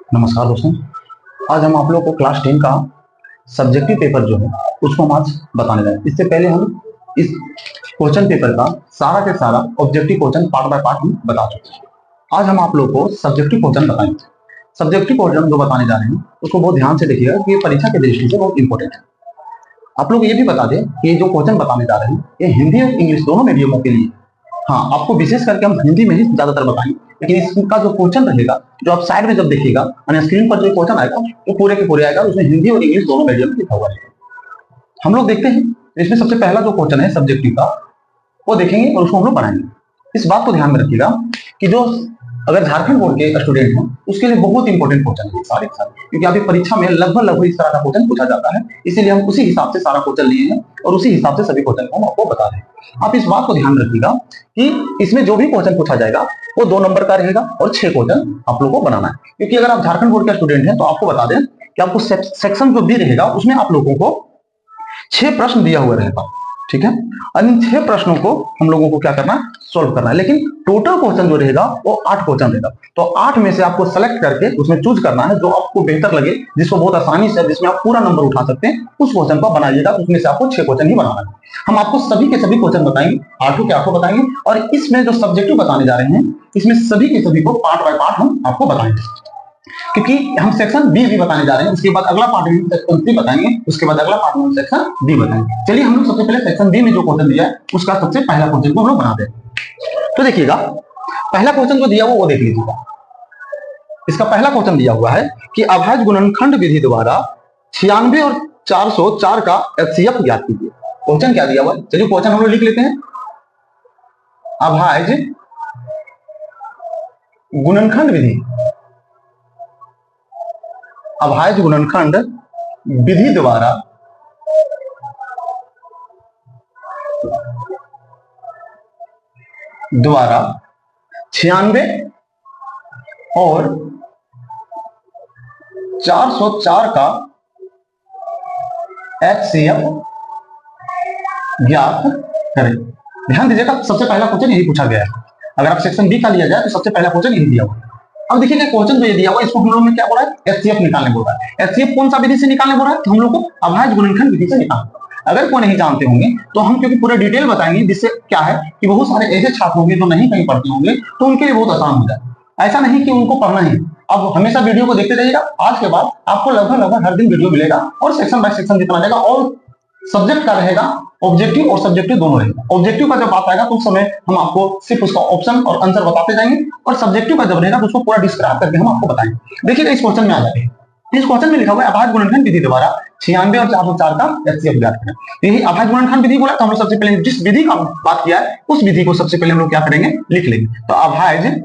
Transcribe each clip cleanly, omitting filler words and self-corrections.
नमस्कार दोस्तों। आज हम आप लोग को क्लास 10 का सब्जेक्टिव पेपर जो है उसको हम आज बताने जा रहे हैं। इससे पहले हम इस क्वेश्चन पेपर का सारा के सारा objective question part by part हम बता चुके हैं। आज हम आप लोग को सब्जेक्टिव क्वेश्चन बताएंगे। सब्जेक्टिव क्वेश्चन जो बताने जा रहे हैं उसको बहुत ध्यान से देखिएगा कि ये परीक्षा की दृष्टि से बहुत इंपॉर्टेंट है। आप लोग ये भी बता दें कि जो क्वेश्चन बताने जा रहे हैं ये हिंदी और इंग्लिश दोनों मीडियमों के लिए। हाँ, आपको विशेष करके हम हिंदी में ही ज्यादातर बताएंगे, लेकिन इसका जो क्वेश्चन रहेगा जो आप साइड में जब देखिएगा स्क्रीन पर जो क्वेश्चन आएगा वो पूरे के पूरे आएगा, उसमें हिंदी और इंग्लिश दोनों मीडियम लिखा हुआ है। हम लोग देखते हैं इसमें सबसे पहला जो क्वेश्चन है सब्जेक्टिव का वो देखेंगे और उसको हम लोग बनाएंगे। इस बात को ध्यान में रखिएगा कि जो अगर झारखंड बोर्ड के स्टूडेंट हैं उसके लिए बहुत इंपॉर्टेंट क्वेश्चन है सारे सारे, क्योंकि अभी परीक्षा में लगभग इस तरह का क्वेश्चन पूछा जाता है। इसीलिए हम उसी हिसाब से सारा क्वेश्चन लिए हैं और उसी हिसाब से सभी क्वेश्चन को हम आपको बता रहे हैं। आप इस बात को ध्यान रखिएगा कि इसमें जो भी क्वेश्चन पूछा जाएगा वो 2 नंबर का रहेगा और 6 क्वेश्चन आप लोग को बनाना है। क्योंकि अगर आप झारखंड बोर्ड के स्टूडेंट हैं तो आपको बता दें कि आपको सेक्शन जो भी रहेगा उसमें आप लोगों को 6 प्रश्न दिया हुआ रहेगा, ठीक है। और इन 6 प्रश्नों को हम लोगों को क्या करना है, सॉल्व करना है। लेकिन टोटल क्वेश्चन जो रहेगा वो 8 क्वेश्चन रहेगा। तो 8 में से आपको सेलेक्ट करके उसमें चूज करना है जो आपको बेहतर लगे, जिसको बहुत आसानी से, जिसमें आप पूरा नंबर उठा सकते हैं, उस क्वेश्चन को बनाइएगा। उसमें से आपको 6 क्वेश्चन ही बनाना है। हम आपको सभी के सभी क्वेश्चन बताएंगे, 8 के 8 बताएंगे। और इसमें जो सब्जेक्टिव बताने जा रहे हैं इसमें सभी के सभी को पार्ट बाय पार्ट हम आपको बताएंगे, क्योंकि हम सेक्शन बी भी बताने जा रहे हैं। उसके बाद अगला पार्ट में सेक्शन सी बताएंगे, उसके बाद अगला पार्ट में सेक्शन डी बताएंगे। चलिए हम लोग सबसे पहले सेक्शन बी में जो क्वेश्चन दिया है उसका सबसे पहला क्वेश्चन को हम लोग बनाते हैं। तो देखिएगा पहला क्वेश्चन जो दिया वो देख लीजिएगा। इसका पहला क्वेश्चन दिया हुआ है कि अभाज्य गुणनखंड विधि द्वारा 96 और 404 का एचसीएफ ज्ञात कीजिए। क्वेश्चन क्या दिया हुआ है, चलिए क्वेश्चन हम लोग लिख लेते हैं। अभाज्य गुणनखंड विधि, अभाज्य गुणनखंड विधि द्वारा 96 और 404 का एचसीएफ ज्ञात करें। ध्यान दीजिएगा सबसे पहला क्वेश्चन यही पूछा गया है। अगर आप सेक्शन बी का लिया जाए तो सबसे पहला क्वेश्चन यही दिया हुआ है। अब देखिए क्वेश्चन जो ये दिया हुआ है इसको हम लोग ने क्या बोला है, एचसीएफ निकालने बोल रहा है। एचसीएफ कौन सा विधि से निकालने बोल रहा है, तो हम लोग को अभाज्य गुणनखंड विधि से निकालना। अगर कोई नहीं जानते होंगे तो हम क्योंकि पूरा डिटेल बताएंगे, जिससे क्या है कि बहुत सारे ऐसे छात्र होंगे जो नहीं कहीं पढ़ते होंगे तो उनके लिए बहुत आसान हो जाए। ऐसा नहीं कि उनको पढ़ना ही, अब हमेशा वीडियो को देखते रहिएगा। आज के बाद आपको लगभग हर दिन वीडियो मिलेगा और सेक्शन बाय सेक्शन जितना रहेगा और सब्जेक्ट का रहेगा, ऑब्जेक्टिव और सब्जेक्टिव दोनों रहेगा। ऑब्जेक्टिव का जब बात आएगा तो उस समय हम आपको सिर्फ उसका ऑप्शन और आंसर बताते जाएंगे, और सब्जेक्टिव का जब रहेगा तो उसको पूरा डिस्क्राइब करके हम आपको बताएंगे। देखिए इस क्वेश्चन में आ जाते हैं। इस क्वेश्चन में लिखा हुआ है अभाज्य गुणनखंड विधि द्वारा 96 और 404 का एचसीएफ ज्ञात करें। यही अभाज्य गुणनखंड विधि बोला, तो हम लोग सबसे पहले जिस विधि का बात किया है उस विधि को सबसे पहले हम लोग क्या करेंगे, लिख लेंगे। तो अभाज्य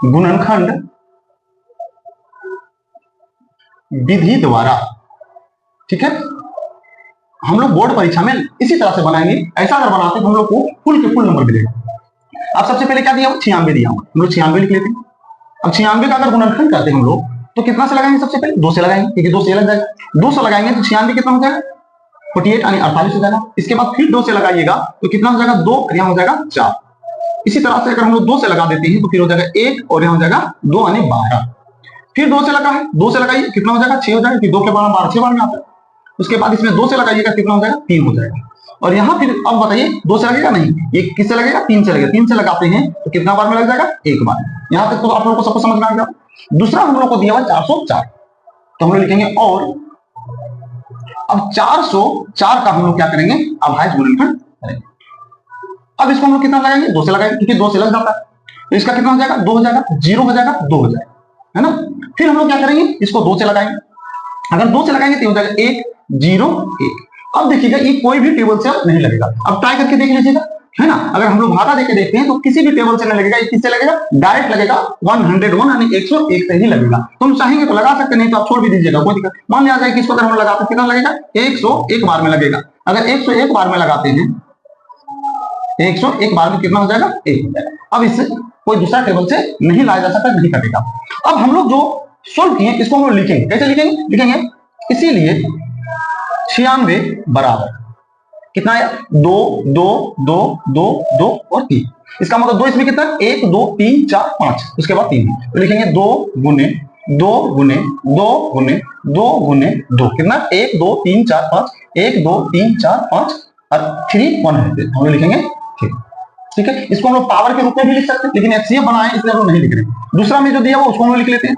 गुणनखंड विधि द्वारा, ठीक है। हम लोग बोर्ड परीक्षा में इसी तरह से बनाएंगे। ऐसा अगर बनाते तो हम लोग को फुल के फुल नंबर मिलेगा। आप सबसे पहले क्या दिया हुआ, 96 दिया हुआ, हम लोग 96 लिख लेते हैं। अब 96 का अगर गुणनखंड करते हैं हम लोग तो कितना से लगाएंगे, सबसे पहले 2 से लगाएंगे, क्योंकि 2 से लग जाएगा। 2 से लगाएंगे तो 96 कितना हो जाएगा, 48 यानी 48 हो जाएगा। इसके बाद फिर 2 से लगाइएगा तो कितना हो जाएगा, 2, यहाँ हो जाएगा 4। इसी तरह से अगर हम लोग 2 से लगा देते हैं तो फिर हो जाएगा 1 और यहाँ हो जाएगा 2 यानी 12। फिर 2 से लगा है, 2 से लगाइए कितना हो जाएगा, 6 हो जाएगा, 2 के 12 6 बार में आता है। उसके बाद इसमें 2 से लगाइएगा कितना हो जाएगा, 3 हो जाएगा। और यहाँ फिर अब बताइए 2 से लगेगा नहीं, ये किससे लगेगा, 3 से लगेगा। 3 से लगाते हैं तो कितना बार में लग जाएगा, 1 बार। यहाँ तक तो आप लोगों को सबको समझ में आ गया। दूसरा हम लोग को दिया हुआ 404, तो हम लोग लिखेंगे और। अब 404 का हम लोग क्या करेंगे, अभाज्य गुणनखंड करेंगे। अब इसको हम लोग कितना लगाएंगे, 2 से लगाएंगे, क्योंकि 2 से लग जाता है। तो इसका कितना हो जाएगा, 2 हो जाएगा, 0 हो जाएगा, 2 हो जाएगा, है ना। फिर हम लोग क्या करेंगे, इसको 2 से लगाएंगे। अगर 2 से लगाएंगे तो हो जाएगा 1 0 1। अब देखिएगा ये कोई भी टेबल से नहीं लगेगा। अब ट्राई करके देख लीजिएगा, है ना। अगर हम लोग भागा देके देखते हैं तो किसी भी टेबल से नहीं लगेगा। ये किससे लगेगा, डायरेक्ट लगेगा 101 यानी 101 से ही लगेगा। तो हम चाहेंगे तो लगा सकते, नहीं तो आप छोड़ भी दीजिएगा, कोई दिक्कत। मान लिया जाए कि इसको अगर हम लगाते कितना लगेगा, 101 बार में लगेगा। अगर 101 बार में लगाते हैं, 101 बार में कितना हो जाएगा, 1 हो जाएगा। अब इससे कोई दूसरा टेबल से नहीं लाया जा सकता, नहीं कटेगा। अब हम लोग जो सोल्व किए इसको हम लोग लिखेंगे, कैसे लिखेंगे, इसीलिए 96 बराबर कितना आया, 2 2 2 2 2 और 3। इसका मतलब 2 इसमें कितना, 1 2 3 4 5, उसके बाद 3। तो लिखेंगे 2 गुने 2 गुने 2 गुने 2 गुने 2 कितना 1 2 3 4 5 1 2 3 4 5 और 3 100 हम लोग लिखेंगे ठीक है। इसको हम लोग पावर के रूप में भी लिख सकते हैं, लेकिन एचसीएफ बनाए इसलिए हम लोग नहीं लिख रहे। दूसरा में जो दिया हुआ उसको हम लोग लिख लेते हैं।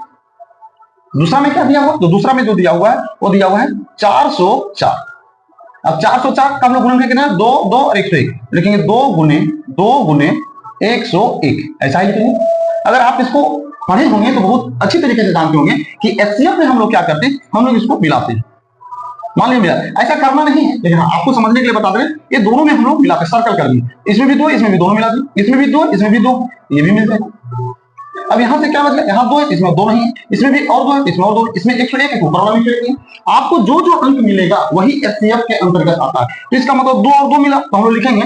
दूसरा में क्या दिया हुआ, तो दूसरा में जो दिया हुआ है वो दिया हुआ है 404। अब 404 का हम लोग गुणन कितना 2 2 और 101 लिखेंगे 2 गुने 101 ऐसा ही लिखेंगे। अगर आप इसको पढ़े होंगे तो बहुत अच्छी तरीके से जानते होंगे कि एचसीएफ में हम लोग क्या करते हैं, हम लोग इसको मिलाते हैं। मान लीजिए ऐसा करना नहीं है, लेकिन आपको समझने के लिए बता दें, ये दोनों में हम लोग मिलाते सर्कल कर दिए, इसमें भी 2 इसमें भी दोनों मिला दिए, इसमें भी 2 इसमें भी 2 ये भी मिल जाएगा। अब यहां से क्या मतलब, यहाँ 2 है इसमें 2 नहीं है, इसमें भी और 2 है इसमें और 2, इसमें 101 है ऊपर वाला में 101 है। आपको जो जो अंक मिलेगा वही एचसीएफ के अंतर्गत आता है। तो इसका मतलब 2 और 2 मिला तो हम लोग लिखेंगे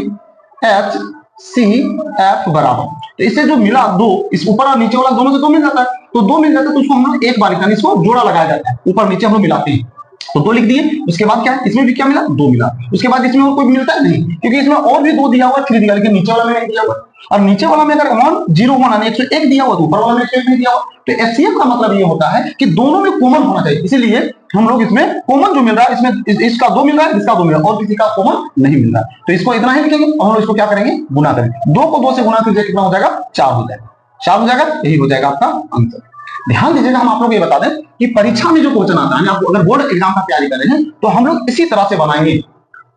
HCF बराबर, तो इससे जो मिला 2, इस ऊपर और नीचे वाला दोनों से 2 मिल जाता है, तो 2 मिल जाता है तो उसको हम लोग एक बार यानी इसको जोड़ा लगाया जाता है, ऊपर नीचे हम लोग मिलाते हैं। तो 2 लिख दिए, उसके बाद क्या है, इसमें भी क्या मिला 2 मिला, उसके बाद इसमें और कोई मिलता नहीं, क्योंकि इसमें और भी 2 दिया हुआ 3 दिया, लेकिन नीचे वाला में नहीं दिया हुआ। और नीचे वाला में अगर 1 0 1 यानी 101 दिया हुआ तो ऊपर वाला में 101 नहीं दिया हुआ। तो एचसीएफ का मतलब ये होता है कि दोनों में कॉमन होना चाहिए, इसीलिए हम लोग इसमें कॉमन जो मिल रहा है, इसमें इसका 2 मिल रहा है, इसका 2 मिल रहा है, और किसी का कॉमन नहीं मिल रहा है। तो इसको इतना ही लिखेंगे और हम लोग इसको क्या करेंगे, गुना करेंगे। 2 को 2 से गुना कीजिए, कितना हो जाएगा 4 हो जाएगा, 4 हो जाएगा, यही हो जाएगा आपका आंसर। ध्यान दीजिएगा, हम आप लोग ये बता दें कि परीक्षा में जो क्वेश्चन आता है, आप अगर बोर्ड एग्जाम का तैयारी कर रहे हैं तो हम लोग इसी तरह से बनाएंगे।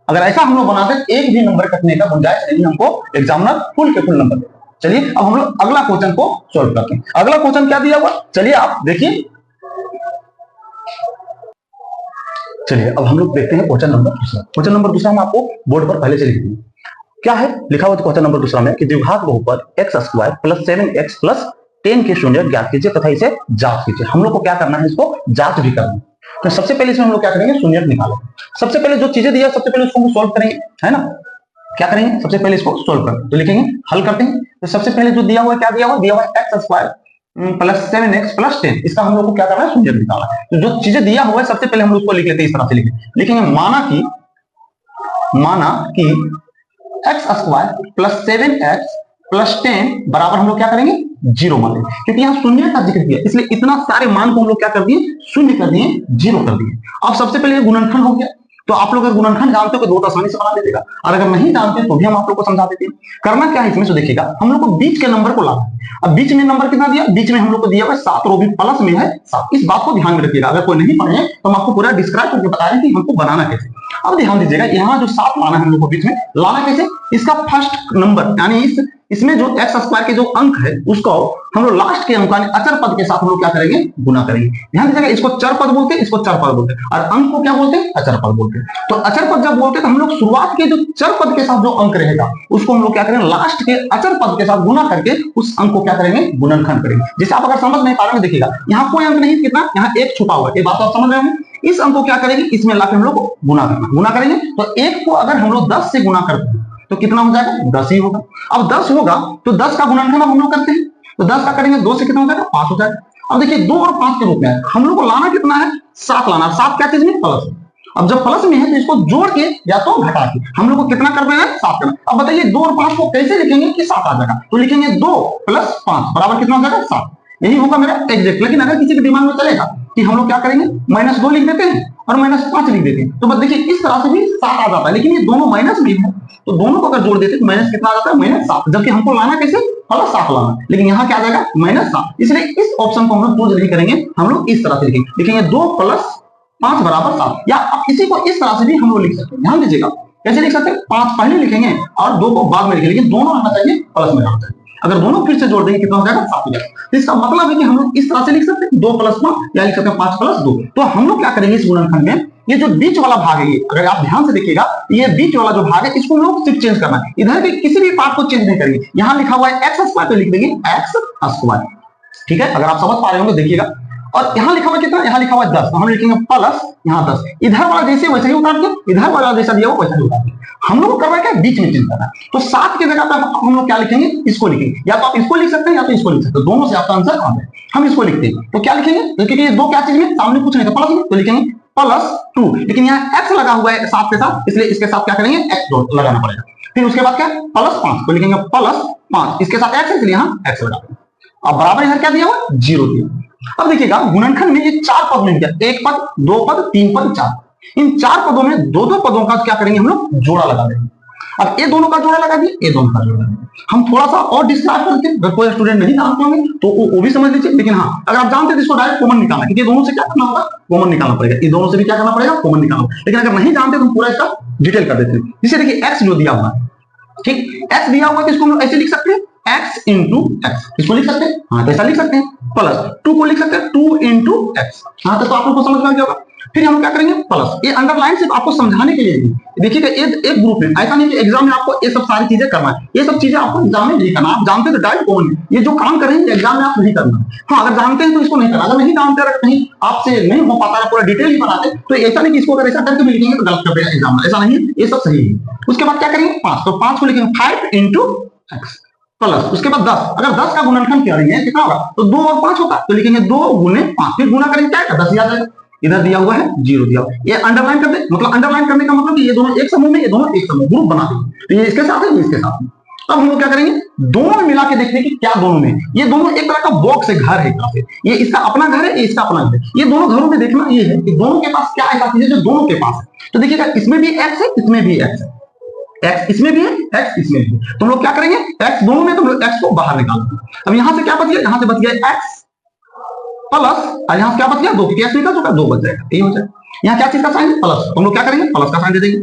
अगर ऐसा हम लोग बनाते एक भी नंबर कटने का गुंजाइश नहीं, हमको एग्जामिनर फुल के फुल नंबर देगा। चलिए अब हम लोग अगला क्वेश्चन को सॉल्व करते हैं। अगला क्वेश्चन क्या दिया हुआ, चलिए आप देखिए। चलिए अब हम लोग देखते हैं क्वेश्चन नंबर दूसरा। क्वेश्चन नंबर दूसरा हम आपको बोर्ड पर पहले से लिख देंगे। क्या है लिखा हुआ क्वेश्चन नंबर दूसरा में कि द्विघात बहुपद x² + 7x + 10 के शून्य ज्ञात कीजिए तथा इसे जांच कीजिए। हम लोग को क्या करना है, इसको जांच भी करना है। तो सबसे पहले इसमें हम लोग क्या करेंगे, शून्य निकालेंगे। सबसे पहले जो चीजें दिया सबसे पहले उसको हम सॉल्व करेंगे, है ना। क्या करेंगे, सबसे पहले इसको सॉल्व करेंगे, तो लिखेंगे हल करते हैं। तो सबसे पहले जो दिया हुआ है, क्या दिया हुआ है x² + 7x + 10, इसका हम लोग को क्या करना है, शून्य निकालना है। तो जो चीजें दिया हुआ है सबसे पहले हम लोग उसको लिख लेते हैं, इस तरह से लिखेंगे माना कि x² + 7x + 10 बराबर हम लोग क्या करेंगे 0 मान लेंगे, क्योंकि यहाँ शून्य का जिक्र किया इसलिए इतना सारे मान को हम लोग क्या कर दिए, शून्य कर दिए, 0 कर दिए। अब सबसे पहले गुणनखंड हो गया, तो आप लोग अगर गुणनखंड जानते हो तो 2 आसानी से बना दीजिएगा, और अगर नहीं जानते तो भी हम आप लोग को समझा देते हैं। करना क्या है इसमें, तो देखिएगा हम लोग को बीच के नंबर को लाना है। अब बीच में नंबर कितना दिया, बीच में हम लोग को दिया हुआ 7 और वो भी प्लस में है 7। इस बात को ध्यान में रखिएगा, अगर कोई नहीं पढ़े तो हम आपको पूरा डिस्क्राइब करके बता रहे हैं कि हमको बनाना कैसे। अब ध्यान दीजिएगा, यहाँ जो 7 लाना है हम लोग को बीच में, लाना कैसे, इसका फर्स्ट नंबर यानी इसमें जो x² के जो अंक है उसको हम लोग लास्ट के अंक यानी अचर पद के साथ हम लोग क्या करेंगे, गुना करेंगे। ध्यान दीजिएगा, इसको चर पद बोलते हैं, इसको चर पद बोलते हैं, और अंक को क्या बोलते हैं, अचर पद बोलते हैं। तो अचर पद जब बोलते हैं तो हम लोग शुरुआत के जो चर पद के साथ जो अंक रहेगा उसको हम लोग क्या करेंगे, लास्ट के अचर पद के साथ गुना करके उस अंक को क्या करेंगे, गुणनखंड करेंगे। जैसे आप अगर समझ नहीं पा रहे हैं, देखिएगा यहाँ कोई अंक नहीं, कितना यहाँ 1 छुपा हुआ है, ये बात आप समझ रहे होंगे। इस अंक को क्या करेंगे, इसमें लाके हम लोग गुना करना, गुना करेंगे। तो 1 को अगर हम लोग 10 से गुना करते हैं तो कितना हो जाएगा, 10 ही होगा। अब 10 होगा तो 10 का गुणनखंड हम लोग करते हैं, तो 10 का करेंगे 2 से कितना हो जाएगा, 5 हो जाएगा। अब देखिए 2 और 5 के रूप में है, हम लोग को लाना कितना है, 7 लाना। 7 क्या चीज में, प्लस। अब जब प्लस में है तो इसको जोड़ के या तो घटा के हम लोग को कितना कर देना है, 7 करना। अब बताइए 2 और 5 को कैसे लिखेंगे कि 7 आ जाएगा, तो लिखेंगे 2 + 5 बराबर कितना हो जाएगा, 7। यही होगा मेरा एग्जैक्ट। लेकिन अगर किसी के दिमाग में चलेगा कि हम लोग क्या करेंगे, -2 लिख देते हैं और -5 लिख देते हैं, तो बस देखिए इस तरह से भी 7 आ जाता है। लेकिन ये दोनों माइनस में है, तो दोनों को अगर जोड़ देते तो माइनस कितना आ जाता है, -7। जबकि हमको लाना कैसे, +7 लाना, लेकिन यहाँ क्या आ जाएगा, -7। इसलिए इस ऑप्शन को हम लोग चूज नहीं करेंगे, हम लोग इस तरह से लिखेंगे 2 + 5 = 7। या अब इसी को इस तरह से भी हम लोग लिख सकते हैं। ध्यान दीजिएगा कैसे लिख सकते हैं, 5 पहले लिखेंगे और 2 को बाद में लिखेंगे, लेकिन दोनों आना चाहिए प्लस में आना चाहिए। अगर दोनों फिर से जोड़ देंगे कितना हो जाएगा, 7 हो जाएगा। तो इसका मतलब है कि हम लोग इस तरह से लिख सकते हैं 2 + 5 या लिख सकते हैं 5 + 2। तो हम लोग क्या करेंगे इस गुणनखंड में, ये जो बीच वाला भाग है, ये अगर आप ध्यान से देखिएगा, ये बीच वाला जो भाग है इसको हम लोग सिर्फ चेंज करना है, इधर के किसी भी पार्ट को चेंज नहीं करेंगे। यहाँ लिखा हुआ है x² तो लिख देंगे x²। ठीक है, अगर आप समझ पा रहे होंगे देखिएगा। और यहाँ लिखा हुआ कितना, यहाँ लिखा हुआ 10, तो हम लिखेंगे प्लस यहाँ 10। इधर वाला जैसे वैसे ही उतार के, इधर वाला जैसा दिया हुआ वैसा ही उतार के। हम लोग को करना है क्या, बीच में चेंज करना है। तो 7 की जगह पर हम लोग क्या लिखेंगे, इसको लिखेंगे। या तो आप इसको लिख सकते हैं या तो इसको लिख सकते हैं, दोनों से आपका आंसर आ जाए। हम इसको लिखते हैं तो क्या लिखेंगे, क्योंकि ये 2 क्या चीज में, सामने कुछ नहीं था प्लस में, तो लिखेंगे +2। लेकिन यहाँ x लगा हुआ है 7 के साथ, इसलिए इसके साथ क्या करेंगे, x लगाना पड़ेगा। फिर उसके बाद क्या, +5 तो लिखेंगे +5, इसके साथ x है इसलिए यहाँ x लगा देंगे। अब बराबर इधर क्या दिया हुआ, 0 दिया। अब देखिएगा गुणनखंड में ये 4 पद मिल गया, 1 पद 2 पद 3 पद 4। इन 4 पदों में दो दो पदों का क्या करेंगे हम लोग, जोड़ा लगा देंगे। अब ये दोनों का जोड़ा लगा दिए, ये दोनों का जोड़ा लगा दिए। हम थोड़ा सा और डिस्क्राइब करते हैं, अगर कोई स्टूडेंट नहीं जानते होंगे तो वो भी समझ लीजिए, लेकिन हाँ अगर आप जानते हैं तो इसको डायरेक्ट कॉमन निकालना, क्योंकि दोनों से क्या करना होगा, कॉमन निकालना पड़ेगा। ये दोनों से भी क्या करना पड़ेगा, कॉमन निकालना। लेकिन अगर नहीं जानते तो हम पूरा इसका डिटेल कर देते हैं। जैसे देखिए एक्स जो दिया हुआ है, ठीक, एक्स दिया हुआ है तो इसको हम ऐसे लिख सकते हैं x इंटू एक्स, इसको लिख सकते हैं, हाँ तो ऐसा लिख सकते हैं। प्लस 2 को लिख सकते हैं 2 इंटू एक्स, हाँ तो आप लोग को समझ में आ गया होगा। फिर हम क्या करेंगे प्लस, ये अंडरलाइन सिर्फ आपको समझाने के लिए। देखिएगा एक ग्रुप में ऐसा नहीं कि एग्जाम में आपको ये सब सारी चीजें करना है, ये सब चीजें आपको एग्जाम में नहीं करना। आप जानते तो डायरेक्ट कौन है, ये जो काम करेंगे एग्जाम में आप नहीं करना। हाँ अगर जानते हैं तो इसको नहीं करना, अगर नहीं जानते, अगर कहीं आपसे नहीं हो पाता है पूरा डिटेल ही बनाते, तो ऐसा नहीं कि इसको अगर ऐसा करके भी लिखेंगे तो गलत कर देगा एग्जाम में, ऐसा नहीं है, ये सब सही है। उसके बाद क्या करेंगे 5, तो 5 को लिखेंगे 5 इंटू एक्स प्लस, उसके बाद 10, अगर 10 का गुणनखंड करेंगे कितना होगा, तो 2 और 5 होता, तो लिखेंगे 2 गुने 5, फिर गुना करेंगे क्या है 10 आ जाएगा। इधर दिया हुआ है 0 दिया हुआ है, ये अंडरलाइन कर दे, मतलब अंडरलाइन करने का मतलब कि ये दोनों एक समूह में, ये दोनों एक समूह ग्रुप बना देंगे, तो ये इसके साथ है, ये इसके साथ है। अब हम लोग क्या करेंगे, दोनों में मिला के देखते हैं कि क्या दोनों में, ये दोनों एक तरह का बॉक्स है, घर है, तरह से ये इसका अपना घर है, ये इसका अपना घर है। ये दोनों घरों में देखना ये है कि दोनों के पास क्या ऐसा चीज है जो दोनों के पास है। तो देखिएगा इसमें भी एक्स है, इसमें भी एक्स है, एक्स इसमें भी है, एक्स इसमें भी है। तो हम लोग क्या करेंगे, एक्स दोनों में, तो हम लोग एक्स को बाहर निकालेंगे। अब यहां से क्या बच गया, यहां से बच गया एक्स प्लस, और यहां से क्या बच गया 2, क्योंकि एक्स निकल चुका है, 2 बच जाएगा, यही हो जाएगा। यहाँ क्या चीज का साइन है, प्लस, तो हम लोग क्या करेंगे प्लस का साइन दे देंगे।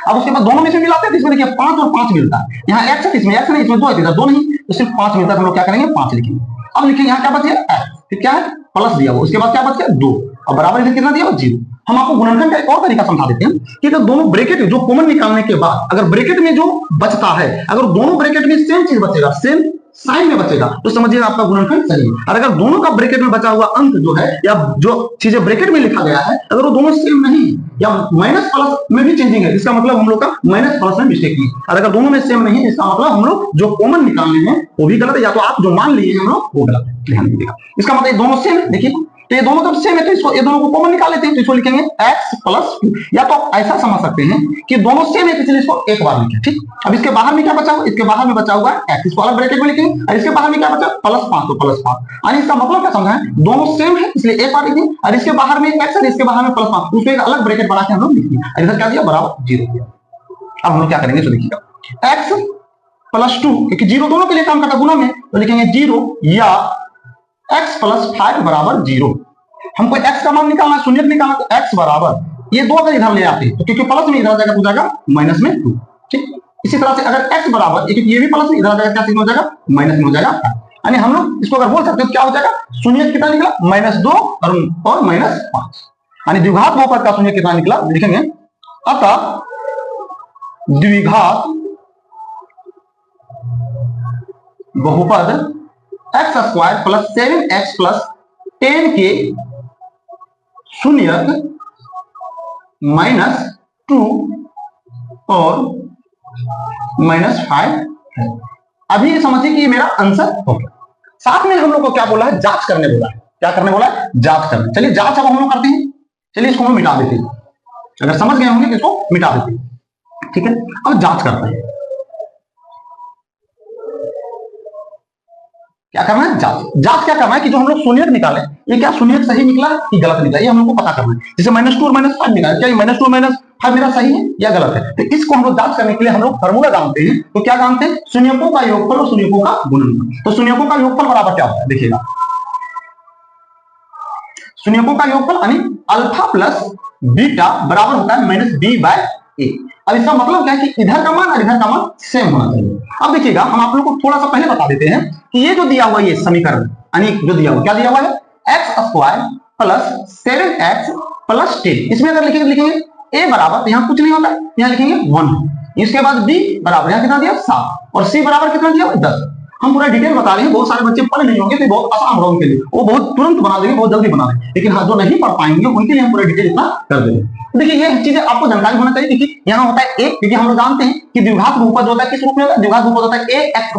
अब उसके बाद दोनों में से मिलाते हैं, इसमें देखिए 5 और 5 मिलता है, यहाँ एक्स है, इसमें एक्स नहीं, इसमें 2 है, इधर 2 नहीं, तो सिर्फ 5 मिलता है। हम लोग क्या करेंगे 5 लिखेंगे। अब लिखेंगे यहाँ क्या बच गया एक्स, फिर क्या है प्लस दिया हुआ, उसके बाद क्या बच गया 2, और बराबर इधर कितना दिया हुआ 0। हम आपको गुणनखंड का एक और तरीका समझा देते हैं कि अगर दोनों ब्रैकेट जो कॉमन निकालने के बाद अगर ब्रैकेट में जो बचता है, अगर दोनों ब्रैकेट में सेम चीज बचेगा, सेम साइन में बचेगा, तो समझिए आपका गुणनखंड सही है। और अगर दोनों का ब्रैकेट में बचा हुआ अंक जो है, या जो चीजें ब्रैकेट में लिखा गया है, अगर वो दोनों सेम नहीं, या माइनस प्लस में भी चेंजिंग है, इसका मतलब हम लोग का माइनस प्लस में मिस्टेक है। और अगर दोनों में सेम नहीं है, इसका मतलब हम लोग जो कॉमन निकालने हैं वो भी गलत है, या तो आप जो मान लिए हम लोग वो गलत है, ध्यान दीजिएगा। इसका मतलब दोनों सेम है, देखिए तो ये दोनों जब सेम है तो इसको, ये दोनों को कॉमन निकाल लेते हैं, तो इसको लिखेंगे x प्लस 2, या तो ऐसा समझ सकते हैं कि दोनों सेम है, इसलिए इसको एक बार लिखें, ठीक। अब इसके बाहर में क्या बचा हुआ, इसके बाहर में बचा हुआ है x, इसको अलग ब्रैकेट में लिखेंगे, और इसके बाहर में क्या बचा +5, तो +5, यानी इसका मतलब क्या समझा है, दोनों सेम है इसलिए एक बार लिखेंगे, और इसके बाहर में x है, इसके बाहर में +5, उसको एक अलग ब्रैकेट बना के हम लोग लिखेंगे, और इधर क्या दिया बराबर 0 दिया। अब हम लोग क्या करेंगे, तो देखिएगा x + 2, क्योंकि 0 दोनों के लिए काम करता गुना में, तो लिखेंगे 0 या x + 5 बराबर 0। हमको x का मान निकालना है, शून्य निकालना, तो x बराबर ये 2 अगर इधर ले आते हैं तो क्योंकि प्लस में इधर जाएगा तो जाएगा माइनस में 2, ठीक। इसी तरह से अगर x बराबर, क्योंकि ये भी प्लस में इधर जाएगा, क्या हो जाएगा माइनस में हो जाएगा, यानी हम लोग इसको अगर बोल सकते हो क्या हो जाएगा, शून्य कितना निकला -2 और -5, यानी द्विघात बहुपद का शून्य कितना निकला, लिखेंगे अतः द्विघात बहुपद x² + 7x + 10 के शून्यक -2 और -5 है। अभी ये समझिए कि ये मेरा आंसर हो गया। साथ में हम लोग को क्या बोला है, जांच करने बोला है। क्या करने बोला है, जांच करने। चलिए जांच अब हम लोग करते हैं। चलिए इसको हम मिटा देते हैं, अगर समझ गए होंगे तो इसको मिटा देते हैं, ठीक है। अब जांच करते हैं, क्या करना है, जांच क्या करना है कि जो हम लोग शून्यक निकाले, ये क्या शून्यक सही निकला कि गलत निकला, ये हम लोग को पता करना है। जैसे -2 और -5 निकाले, क्या ये -2 और -5 मेरा सही है या गलत है, तो इसको हम लोग जांच करने के लिए हम लोग फार्मूला जानते हैं। तो क्या जानते हैं, शून्यकों का योगफल और शून्यकों का गुणनफल। तो शून्यकों का योगफल बराबर क्या होता है, देखिएगा शून्यकों का योगफल यानी अल्फा प्लस बीटा बराबर होता है -b/a। अब इसका मतलब क्या है कि इधर का मान और इधर का मान सेम होना चाहिए। अब देखिएगा हम आप लोग को थोड़ा सा पहले बता देते हैं कि ये जो दिया हुआ ये समीकरण, यानी जो दिया हुआ क्या दिया हुआ है, x² + 7x + 10, इसमें अगर लिखेंगे a बराबर, तो यहाँ कुछ नहीं होता, यहाँ लिखेंगे 1, इसके बाद b बराबर यहाँ कितना दिया 7, और c बराबर कितना दिया 10। हम पूरा डिटेल बता रहे हैं, बहुत सारे बच्चे पढ़ नहीं होंगे तो बहुत आसान होगा उनके लिए, वो बहुत तुरंत बना देंगे, बहुत जल्दी बना देंगे, लेकिन हाँ जो नहीं पढ़ पाएंगे उनके लिए हम पूरा डिटेल इतना कर देंगे। देखिए ये चीजें आपको जानकारी होना चाहिए। देखिए यहाँ होता है a, क्योंकि हम लोग जानते हैं कि द्विघात बहुपद होता है किस रूप में होता है, द्विघात बहुपद होता है ax²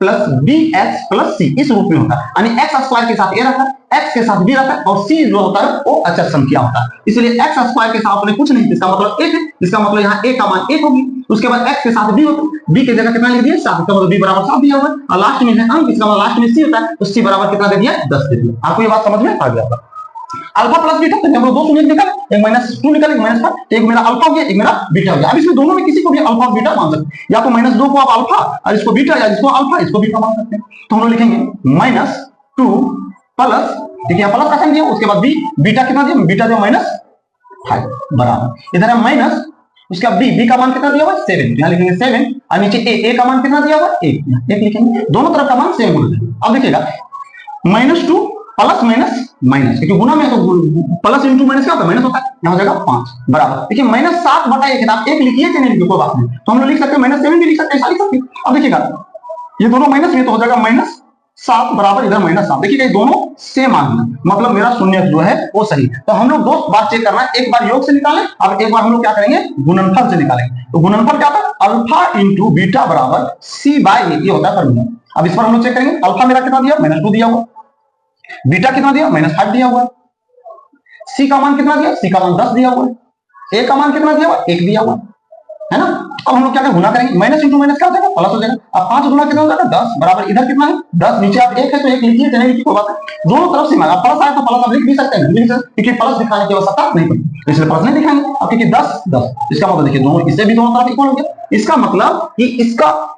plus B X plus C इस रूप में होता है, यानी एक्स स्क्वायर के साथ ए रखा है, एक्स के साथ बी रखा है, और सी जो होता है वो अचर संख्या होता है, इसलिए एक्स स्क्वायर के साथ आपने कुछ नहीं, इसका मतलब 1 है, इसका मतलब यहाँ ए का मान 1 होगी, उसके बाद एक्स के साथ बी होता है, बी की जगह कितना लिख दिया 7, इसका मतलब बी बराबर 7 दिया हुआ है, और लास्ट में है अंक, इसका मतलब लास्ट में सी होता है, तो सी बराबर कितना दे दिया 10 दे दिया। आपको ये बात समझ में आ गया होगा। अल्फा प्लस बीटा, तो हम लोग दो शून्य निकाले, एक -2 निकाले, एक -5, एक मेरा अल्फा हो गया, एक मेरा बीटा हो गया। अब इसमें दोनों में किसी को भी अल्फा और बीटा मान सकते हैं, या तो -2 को आप अल्फा और इसको बीटा, या इसको अल्फा इसको बीटा मान सकते हैं। तो हम लोग लिखेंगे -2 प्लस, देखिए प्लस का साइन दिया, उसके बाद बी, बीटा कितना दिया, बीटा दिया -5 बराबर, इधर है माइनस, उसका बी का मान कितना दिया हुआ है 7, यहाँ लिखेंगे 7, और नीचे ए का मान कितना दिया हुआ है 1 लिखेंगे, दोनों तरफ का मान सेम होना चाहिए। अब देखिएगा -2 प्लस माइनस माइनस, क्योंकि गुना में तो प्लस इंटू माइनस क्या होता है, माइनस होता है, यहाँ हो जाएगा 5 बराबर, देखिए -7 बटा 1 है, आप 1 लिखिए चाहे नहीं लिखिए कोई बात नहीं, तो हम लोग लिख सकते हैं -7 भी लिख सकते हैं, ऐसा लिख सकते हैं। अब देखिएगा ये दोनों माइनस में, तो हो जाएगा -7 बराबर इधर -7, देखिए दोनों सेम आ गया, मतलब मेरा शून्य जो है वो सही। तो हम लोग दो बार चेक करना है, एक बार योग से निकालें, अब एक बार हम लोग क्या करेंगे गुणनफल से निकालेंगे। तो गुणनफल क्या होता है, अल्फा इंटू बीटा बराबर सी बाय ए, ये होता है फॉर्मूला। अब इस पर हम लोग चेक करेंगे, अल्फा मेरा कितना दिया -2 दिया हुआ, बीटा कितना दिया -5 दिया हुआ है, सी का मान कितना दिया, सी का मान 10 दिया हुआ है, ए का मान कितना दिया हुआ 1 दिया हुआ है ना। अब हम लोग क्या गुना करेंगे, माइनस इंटू माइनस क्या हो जाएगा प्लस हो जाएगा। अब 5 गुना कितना हो जाएगा 10 बराबर, इधर कितना है 10, नीचे आप 1 है तो 1 लिखिए, चाहे लिखिए कोई बात है, दोनों तरफ से माना प्लस आया तो प्लस आप लिख भी सकते हैं, क्योंकि प्लस दिखाने की आवश्यकता नहीं पड़ती, इसलिए प्लस नहीं दिखाएंगे। अब क्योंकि 10 इसका मतलब देखिए दोनों, इससे भी दोनों तरफ इक्वल हो गया, इसका मतलब कि इसका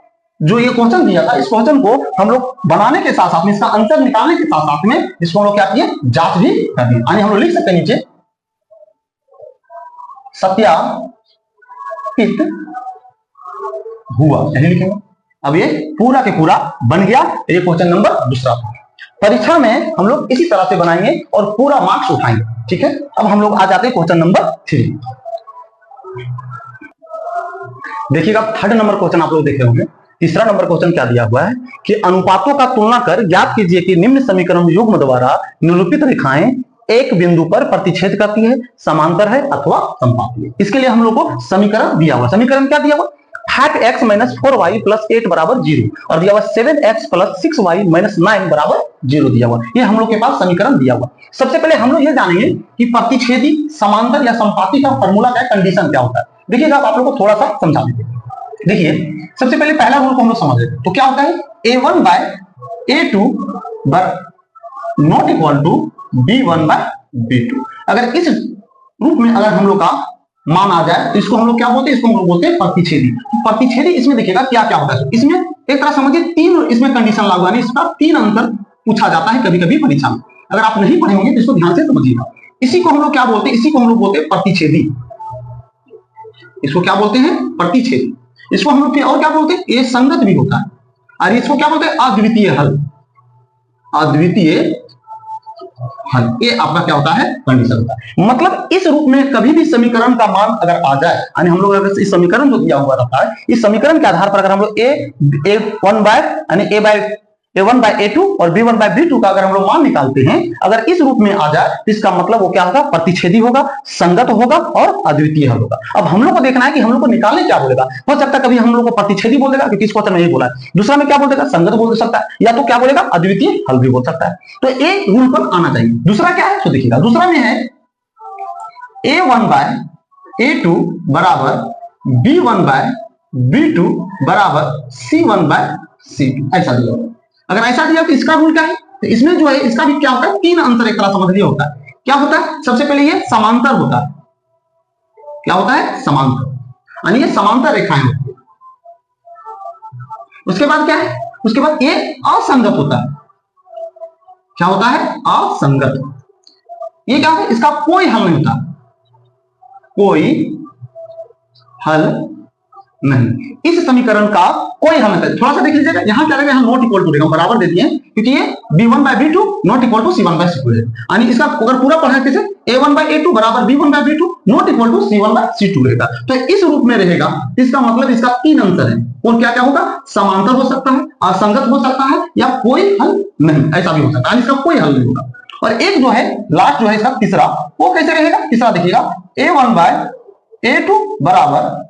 जो ये क्वेश्चन दिया था, इस क्वेश्चन को हम लोग बनाने के साथ साथ में, इसका आंसर निकालने के साथ साथ में इसको हम लोग क्या किए, जांच भी कर दिए। यानी हम लोग लिख सकते हैं नीचे सत्यापित हुआ, यही लिखेंगे। अब ये पूरा के पूरा बन गया, ये क्वेश्चन नंबर दूसरा था। परीक्षा में हम लोग इसी तरह से बनाएंगे और पूरा मार्क्स उठाएंगे, ठीक है। अब हम लोग आ जाते हैं क्वेश्चन नंबर 3। देखिएगा थर्ड नंबर क्वेश्चन आप लोग देख रहे होंगे। तीसरा नंबर क्वेश्चन क्या दिया हुआ है कि अनुपातों का तुलना कर ज्ञात कीजिए कि निम्न समीकरण युग्म द्वारा निरूपित रेखाएं एक बिंदु पर प्रतिच्छेद करती है, समांतर है अथवा समपाती है। इसके लिए हम लोग को समीकरण दिया हुआ, समीकरण क्या दिया हुआ 5x - 4y + 8 बराबर 0, और दिया हुआ 7x + 6y - 9 बराबर 0 दिया हुआ। ये हम लोग के पास समीकरण दिया हुआ। सबसे पहले हम लोग ये जानेंगे कि प्रतिच्छेदी, समांतर या समपाती का फॉर्मूला क्या, कंडीशन क्या होता है। देखिएगा आप लोग को थोड़ा सा समझा देते। देखिए सबसे पहले पहला रूल को हम लोग समझ लेते हैं। तो क्या होता है a1/a2 not equal to b1/b2। अगर इस रूप में अगर हम लोग का मान आ जाए तो इसको हम लोग क्या बोलते हैं, इसको हम लोग बोलते हैं प्रतिच्छेदी। प्रतिच्छेदी इसमें देखिएगा क्या क्या होता है, इसमें एक तरह समझिए 3 इसमें कंडीशन लागू है, इसका 3 अंतर पूछा जाता है कभी कभी परीक्षा में। अगर आप नहीं पढ़े होंगे तो इसको ध्यान से समझिएगा। इसी को हम लोग क्या बोलते हैं, इसी को हम लोग बोलते हैं प्रतिच्छेदी। इसको क्या बोलते हैं, प्रतिच्छेदी। इसको हम लोग और क्या बोलते हैं, ये संगत भी होता है, और इसको क्या बोलते हैं, अद्वितीय हल। अद्वितीय हल ये आपका क्या होता है, कंडीशन होता है। मतलब इस रूप में कभी भी समीकरण का मान अगर आ जाए, यानी हम लोग अगर इस समीकरण जो दिया हुआ रहता है, इस समीकरण के आधार पर अगर हम लोग a1/a2 और b1/b2 का अगर हम लोग मान निकालते हैं, अगर इस रूप में आ जाए तो इसका मतलब वो क्या होगा, प्रतिच्छेदी होगा, संगत होगा और अद्वितीय हल होगा। अब हम लोग को देखना है कि हम लोग को निकालने क्या बोलेगा। हो सकता है कभी हम लोग को प्रतिच्छेदी बोल देगा, क्योंकि इस क्वेश्चन में यही बोला है। दूसरा में क्या बोल देगा, संगत बोल सकता है, या तो क्या बोलेगा, अद्वितीय हल भी बोल सकता है। तो एक रूल पर आना चाहिए। दूसरा क्या है, तो देखिएगा दूसरा में है a1/a2 बराबर b1/b2 बराबर c1/c2, ऐसा दिया। अगर ऐसा दिया तो इसका रूल क्या है, तो इसमें जो है इसका भी क्या होता है, 3 अंतर एक तरह समझ लिया होता है। क्या होता है, सबसे पहले ये समांतर होता है। क्या होता है, समांतर, यानी ये समांतर रेखाएं होती है। उसके बाद क्या है, उसके बाद ये असंगत होता है। क्या होता है, असंगत। ये क्या है, इसका कोई हल नहीं होता, कोई हल नहीं। इस समीकरण का कोई हल नहीं। थोड़ा सा देख लीजिएगा, यहां क्या रहेगा, यहां नॉट इक्वल टू रहेगा, बराबर दे दिए, क्योंकि ये b1/b2 not equal to c1/c2 है। यानी इसका अगर पूरा पढ़ा कैसे, a1/a2 बराबर b1/b2 not equal to c1/c2 रहेगा। तो इस रूप में रहेगा, इसका मतलब इसका 3 आंसर है। और क्या क्या होगा, समांतर हो सकता है, असंगत हो सकता है, या कोई हल नहीं, ऐसा भी हो सकता है, इसका कोई हल नहीं होगा। और एक जो है लास्ट जो है इसका तीसरा, वो कैसे रहेगा, तीसरा देखिएगा a1/a2 बराबर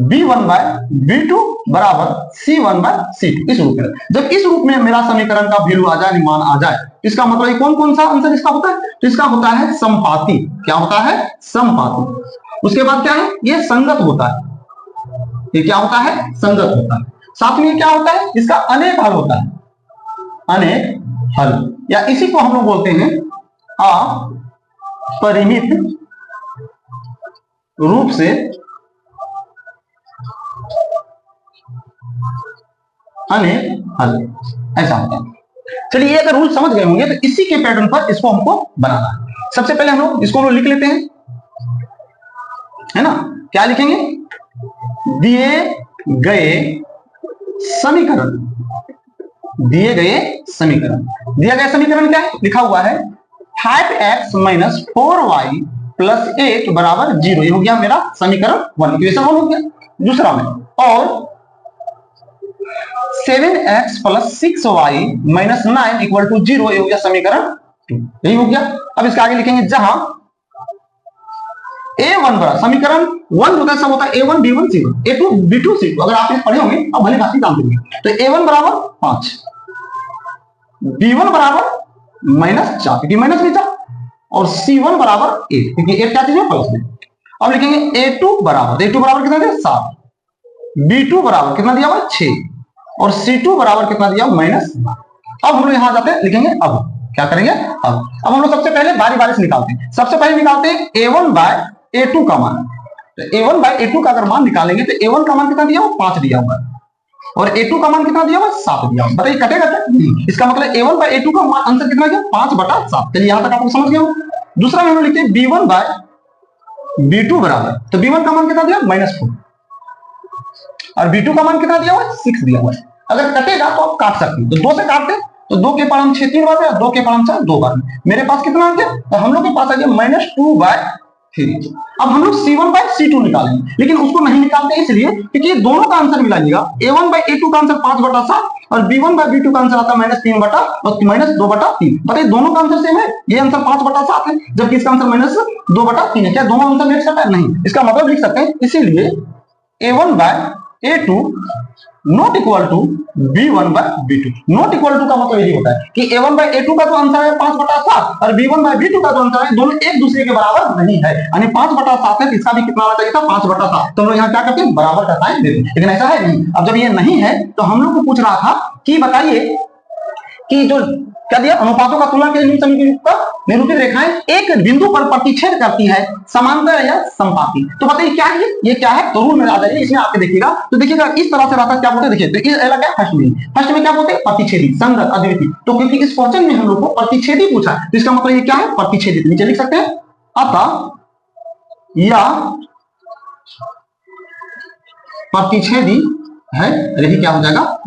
b1/b2 बराबर c1/c2 इस रूप में। जब इस रूप में मेरा समीकरण का वैल्यू आ जाए, मान आ जाए, इसका मतलब कौन कौन सा आंसर इसका होता है? तो इसका होता है समपाती। क्या होता है? समपाती। उसके बाद क्या है? ये संगत होता है। ये क्या होता है? संगत होता है। साथ में क्या होता है? इसका अनेक हल होता है। अनेक हल, या इसी को हम लोग बोलते हैं अपरिमित रूप से अनेक हल, ऐसा होता है। चलिए, ये अगर रूल समझ गए होंगे तो इसी के पैटर्न पर इसको हमको बनाना है। सबसे पहले हम लोग इसको लिख लेते हैं, है ना? क्या लिखेंगे? दिए गए समीकरण, दिए गए समीकरण, दिया गया समीकरण क्या है? लिखा हुआ है 5x - 4y + 8 बराबर 0। ये हो गया मेरा समीकरण 1, इक्वेशन 1 हो गया। दूसरा में, और 7x + 6y - 9 = 0, ये हो गया समीकरण 2। यही हो गया। अब इसके आगे लिखेंगे, जहां a1 बराबर, समीकरण 1 जो कैसा होता है? a1 b1 c1, a2 b2 c2। अगर आप पढ़े होंगे अब भले भांति काम करेंगे, तो a1 बराबर 5, b1 बराबर -4 क्योंकि माइनस में था, और c1 बराबर 8 क्योंकि 8 क्या चीज है? प्लस में। अब लिखेंगे a2 बराबर, a2 बराबर कितना दिया? 7, b2 बराबर कितना दिया हुआ? 6, और c2 बराबर कितना दिया? -9। अब हम लोग यहां जाते हैं, लिखेंगे अब क्या करेंगे? अब हम लोग सबसे पहले बारी बारी से निकालते हैं। सबसे पहले निकालते हैं a1/a2 का मान। तो a1/a2 का अगर मान निकालेंगे तो a1 का मान कितना दिया हुआ? 5 दिया हुआ है, और a2 का मान कितना दिया हुआ? 7 दिया हुआ। बताइए कटेगा क्या? इसका मतलब a1/a2 का मान आंसर कितना गया? 5/7। चलिए यहां तक आप लोग समझ गए हो। दूसरा में हम लिखते हैं b1/b2 बराबर, तो b1 का मान कितना दिया? -4, और b2 का मान कितना दिया हुआ? 6 दिया हुआ है। अगर कटेगा तो आप काट सकते हैं, तो 2 से काटते हैं, तो 2 के पावर 6 3 बार, 2 के पावर 4 2 बार। मेरे पास कितना आ गया? तो हम लोग के पास आ गया -2/3। अब हम लोग c1/c2 निकालेंगे, लेकिन उसको नहीं निकालते इसलिए क्योंकि ये दोनों का आंसर मिलाइएगा। a1/a2 का आंसर 5/7, और b1/b2 का आंसर आता है -2/3। बताइए दोनों का आंसर सेम है। ये आंसर 5/7 है, जबकि इसका आंसर -2/3 है। क्या दोनों आंसर मिल सकता है? नहीं। इसका मतलब लिख सकते हैं, इसीलिए a1/a2 not equal to b1/b2। Not equal to का मतलब यही होता है कि a1/a2 का जो आंसर है 5/7, और b1/b2 का जो आंसर है, दोनों एक दूसरे के बराबर नहीं है। यानी 5/7 है, इसका भी कितना आना चाहिए था? 5/7। तो हम लोग यहाँ क्या करते हैं? बराबर का साइन देते हैं, लेकिन ऐसा है नहीं। अब जब ये नहीं है तो हम लोग को पूछ रहा था कि बताइए कि जो क्या दिया? अनुपातों का तुलना के निरूपित रेखाएं एक बिंदु पर प्रतिच्छेद करती है, समांतर या समपाती। तो बताइए क्या है ये क्या है? तो रूल में आ जाइए, इसमें आपके देखिएगा, तो देखिएगा इस तरह से रहता है। क्या बोलते हैं? देखिए, तो इस अलग है फर्स्ट में क्या बोलते हैं? प्रतिच्छेदी, संगत, अद्वितीय। तो क्योंकि इस क्वेश्चन में हम लोग को प्रतिच्छेदी पूछा है, तो इसका मतलब ये क्या है? प्रतिच्छेदित। नीचे लिख सकते हैं, अतः या प्रतिच्छेदी है। यही क्या हो जाएगा?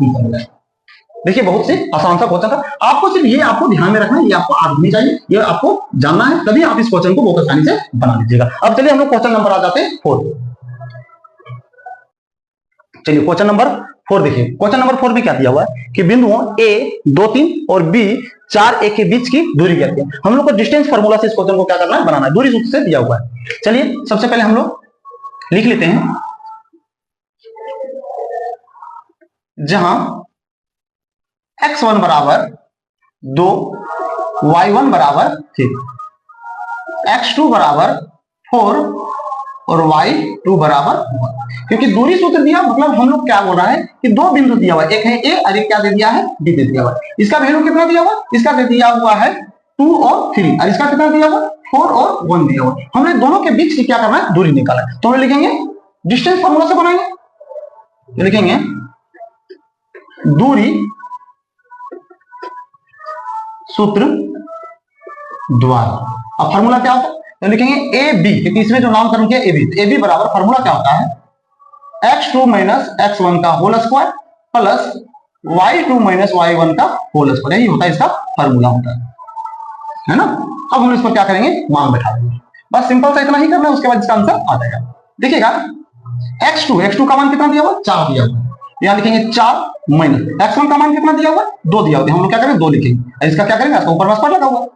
देखिए, बहुत से आसान सा क्वेश्चन था। आपको सिर्फ ये आपको ध्यान में रखना है, ये आपको आदमी चाहिए, ये आपको जानना है, तभी आप इस क्वेश्चन को बहुत आसानी से बना लीजिएगा। अब चलिए हम लोग क्वेश्चन नंबर आ जाते हैं 4। चलिए क्वेश्चन नंबर 4 देखिए। क्वेश्चन नंबर 4 में क्या दिया हुआ है कि बिंदुओं A 2 3 और B 4 A के बीच की दूरी क्या है। हम लोग को डिस्टेंस फार्मूला से इस क्वेश्चन को क्या करना है? बनाना है। दूरी सूत्र से दिया हुआ है। चलिए सबसे पहले हम लोग लिख लेते हैं, जहां x1 बराबर 2, y1 बराबर 3, x2 बराबर 4 और y2 बराबर 1। क्योंकि दूरी सूत्र दिया, मतलब हम लोग क्या बोल रहा है कि दो बिंदु दिया हुआ है, एक है A और एक क्या दे दिया है? B दे दिया हुआ है। इसका वैल्यू कितना दिया हुआ? इसका दे दिया हुआ है 2 और 3, और इसका कितना दिया हुआ? 4 और 1 दिया हुआ। हमने दोनों के बीच से क्या करना है? दूरी निकाला है। तो हम लिखेंगे डिस्टेंस फार्मूला से बनाएंगे, तो लिखेंगे दूरी सूत्र द्वारा। अब फार्मूला क्या होता है? तो लिखेंगे ए बी, क्योंकि इसमें जो नामकरण किया ए बी, ए बी बराबर फार्मूला क्या होता है? x2 - x1 का whole square plus y2 - y1 का होल स्क्वायर। यही होता है, इसका फार्मूला होता है ना। अब हम इस पर क्या करेंगे? मान बैठा देंगे। बस सिंपल सा इतना ही करना है, उसके बाद इसका आंसर आ जाएगा। देखिएगा x2 का मान कितना दिया हुआ? 4 दिया हुआ है। यहां लिखेंगे 4 माइनस x1 का मान कितना दिया हुआ? 2 दिया हुआ है। हम लोग क्या करेंगे? 2 लिखेंगे। इसका क्या करेंगे? इसका ऊपर में स्क्वायर लगा हुआ है।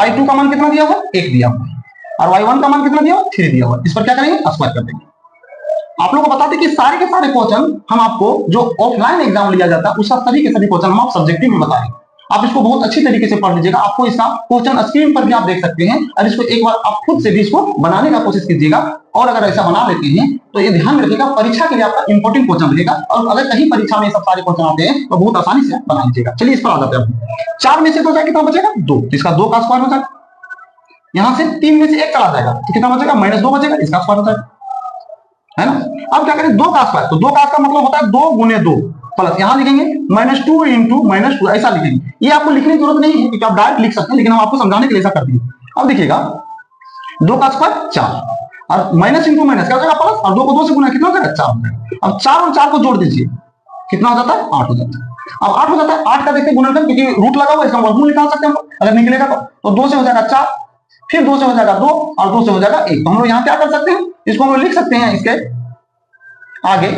y2 का मान कितना दिया हुआ? 1 दिया हुआ है, और y1 का मान कितना दिया हुआ? 3 दिया हुआ है। इस पर क्या करेंगे? स्क्वायर कर देंगे। आप लोगों को बता दें कि सारे के सारे क्वेश्चन हम आपको जो ऑफलाइन एग्जाम लिया जाता है उसका सभी के सभी क्वेश्चन हम आप सब्जेक्टिव में बताएंगे। आप इसको बहुत अच्छी तरीके से पढ़ लीजिएगा, आपको इसका क्वेश्चन स्क्रीन पर भी आप देख सकते हैं और इसको एक बार आप खुद से भी इसको बनाने का कोशिश कीजिएगा। और अगर ऐसा बना लेते हैं तो ये ध्यान रखिएगा परीक्षा के लिए आपका इंपॉर्टेंट क्वेश्चन रहेगा, और अगर कहीं परीक्षा में सब सारे क्वेश्चन आते हैं तो बहुत आसानी से बना लीजिएगा। चलिए इस पर आ जाते हैं। 4 में से तो कितना बचेगा 2, इसका 2 का स्क्वायर हो जाएगा। यहां से 3 में से 1 चला जाएगा तो कितना बचेगा -2 बचेगा, इसका स्क्वायर हो जाएगा, है ना। अब क्या करें 2 का स्क्वायर, तो 2 का स्क्वायर मतलब होता है 2 गुने 2 प्लस यहां लिखेंगे -2 इंटू -2 ऐसा लिखेंगे। ये आपको लिखने की जरूरत नहीं है क्योंकि आप डायरेक्ट लिख सकते हैं, लेकिन हम आपको समझाने के लिए ऐसा कर दिए। अब देखिएगा 2 का स्क्वायर 4 और माइनस इंटू माइनस क्या हो जाएगा प्लस, और 2 को 2 से गुना कितना हो जाएगा 4 हो जाएगा। अब 4 और 4 को जोड़ दीजिए कितना हो जाता है 8 हो जाता है। अब 8 हो जाता है, 8 का देखते गुणनखंड क्योंकि रूट लगा हुआ है इसका वर्गमूल निकाल सकते हैं हम अगर निकलेगा तो 2 से हो जाएगा 4, फिर 2 से हो जाएगा 2 और 2 से हो जाएगा 1। तो हम लोग यहाँ क्या कर सकते हैं, इसको हम लोग लिख सकते हैं इसके आगे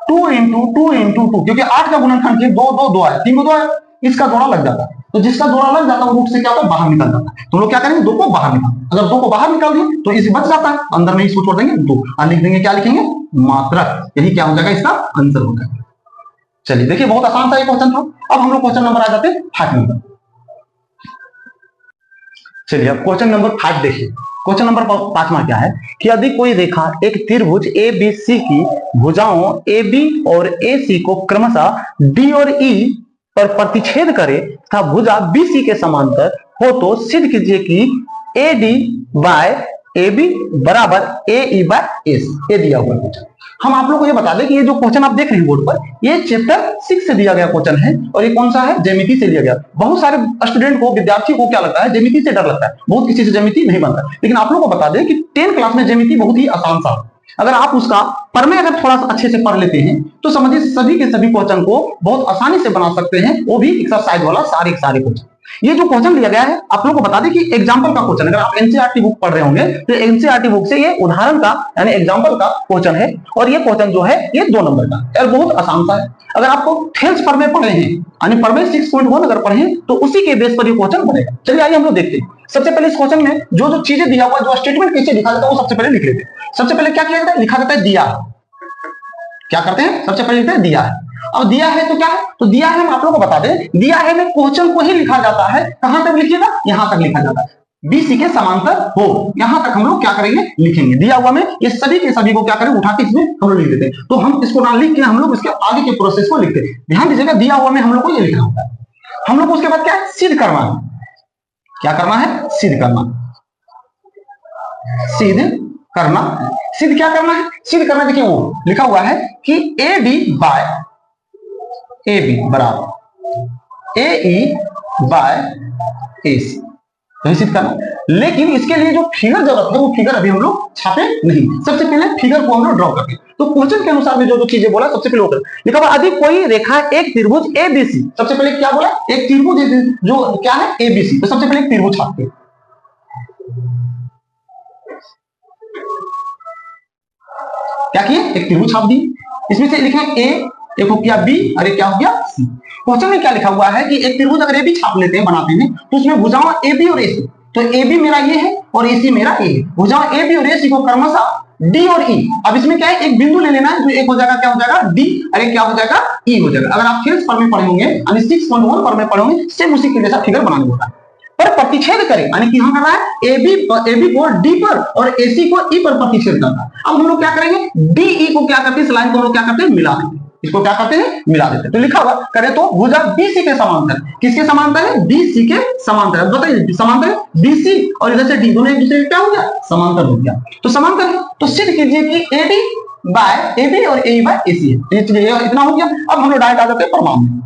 2 इंटू 2 क्योंकि 8 का गुणनखंड 2 2 2 है, 3 को 2 है, इसका जोड़ा लग जाता है। तो जिसका जोड़ा लग जाता है वो रूट से क्या होता है बाहर निकल जाता है। तो हम लोग क्या करेंगे 2 को बाहर निकाल, अगर 2 को बाहर निकाल दें तो इसे बच जाता है, अंदर में इसको छोड़ देंगे 2 और लिख देंगे क्या लिखेंगे मात्रक। यही क्या हो जाएगा इसका आंसर हो जाएगा। चलिए देखिए बहुत आसान सा ये क्वेश्चन था। अब हम लोग क्वेश्चन नंबर आ जाते हैं 5 नंबर। चलिए अब क्वेश्चन नंबर 5 देखिए। क्वेश्चन नंबर 5वां क्या है कि यदि कोई रेखा एक त्रिभुज ABC की भुजाओं AB और AC को क्रमशः D और E पर प्रतिच्छेद करे तथा भुजा BC के समांतर हो तो सिद्ध कीजिए कि AD बाय AB बराबर AE बाय AC। ये दिया हुआ क्वेश्चन। हम आप लोगों को ये बता दें कि ये जो क्वेश्चन आप देख रहे हैं बोर्ड पर, ये चैप्टर 6 से दिया गया क्वेश्चन है और ये कौन सा है ज्यामिति से लिया गया। बहुत सारे स्टूडेंट को विद्यार्थी को क्या लगता है ज्यामिति से डर लगता है, बहुत किसी से ज्यामिति नहीं बनता, लेकिन आप लोगों को बता दें कि 10 क्लास में ज्यामिति बहुत ही आसान सा, अगर आप उसका प्रमेय अगर थोड़ा सा अच्छे से पढ़ लेते हैं तो समझिए सभी के सभी क्वेश्चन को बहुत आसानी से बना सकते हैं, वो भी एक्सरसाइज वाला सारे क्वेश्चन। ये जो क्वेश्चन लिया गया है आप लोगों को बता दें कि एग्जांपल का क्वेश्चन, अगर आप एनसीईआरटी बुक पढ़ रहे होंगे तो एनसीईआरटी बुक से ये उदाहरण का यानी एग्जांपल का क्वेश्चन है, और ये क्वेश्चन जो है ये 2 नंबर का है और बहुत आसान सा है। अगर आपको थेल्स प्रमेय पढ़े हैं यानी प्रमेय 6.1 अगर पढ़े तो उसी के बेस पर ये क्वेश्चन बनेगा। चलिए आइए हम लोग देखते हैं। सबसे पहले इस क्वेश्चन में जो चीजें दिया हुआ है, जो स्टेटमेंट कैसे लिखा जाता है वो सबसे पहले लिख लेते हैं। सबसे पहले क्या किया जाता है, लिखा जाता है दिया। क्या करते हैं, सबसे पहले लिखते हैं दिया है। अब दिया है तो क्या है, तो दिया है हम आप लोगों को बता दें, दिया है में क्वेश्चन को ही लिखा जाता है। कहां तक लिखिएगा, यहां तक लिखा जाता है, BC के समांतर हो, यहां तक हम लोग क्या करेंगे लिखेंगे। दिया हुआ में ये सभी के सभी को क्या करें उठा के इसमें हम लोग लिख देते हैं। तो हम इसको ना लिख के हम लोग इसके आगे के प्रोसेस को लिखते हैं। ध्यान दीजिएगा दिया हुआ में हम लोग को ये लिखना होता है। हम लोग को उसके बाद क्या है सिद्ध करना है। क्या करना है, सिद्ध करना। सिद्ध करना, सिद्ध क्या करना है, सिद्ध करना देखिए वो लिखा हुआ है कि AD बाय AB बराबर AE बाय AC, तो सिद्ध करना। लेकिन इसके लिए जो फिगर जरूरत है वो फिगर अभी हम लोग छापे नहीं, सबसे पहले फिगर को हम लोग ड्रॉ करते हैं। तो क्वेश्चन के अनुसार में जो चीजें बोला सबसे पहले वो लिखा हुआ यदि कोई रेखा एक त्रिभुज ABC, सबसे पहले क्या बोला एक त्रिभुज जो क्या है ABC, तो सबसे पहले एक त्रिभुज छापते हैं। क्या किए, एक त्रिभुज छाप दी। इसमें से लिखे A, एक हो गया B और एक क्या हो गया C। क्वेश्चन में क्या लिखा हुआ है कि एक त्रिभुज अगर AB छाप लेते हैं बनाते हैं तो उसमें भुजाओं AB और AC, तो AB मेरा ये है और AC मेरा A है। भुजाओं AB और AC को क्रमशः D और E, अब इसमें क्या है एक बिंदु ले लेना है, जो एक हो जाएगा क्या हो जाएगा D और एक क्या हो जाएगा E हो जाएगा। अगर आप थेल्स पर में पढ़े होंगे यानी 6.1 पर में पढ़े होंगे सेम उसी के जैसा फिगर बनाना होता है। पर प्रतिच्छेद करें यानी कि हम कर रहा है AB को D पर और AC को E पर प्रतिच्छेद करना है। अब हम लोग क्या करेंगे DE को क्या करते हैं, इस लाइन को हम लोग क्या करते हैं मिला देते हैं, इसको क्या करते हैं मिला देते हैं। तो लिखा हुआ करें तो भुजा BC के समांतर, किसके समांतर है BC के समांतर। बताइए समांतर है BC और इधर से D दोनों एक दूसरे के क्या हो गया समांतर हो गया, तो समांतर है तो सिद्ध कीजिए कि AD बाय AB और AE बाय AC है। ये इतना हो गया। अब हम लोग डायरेक्ट आ जाते हैं प्रमाण में।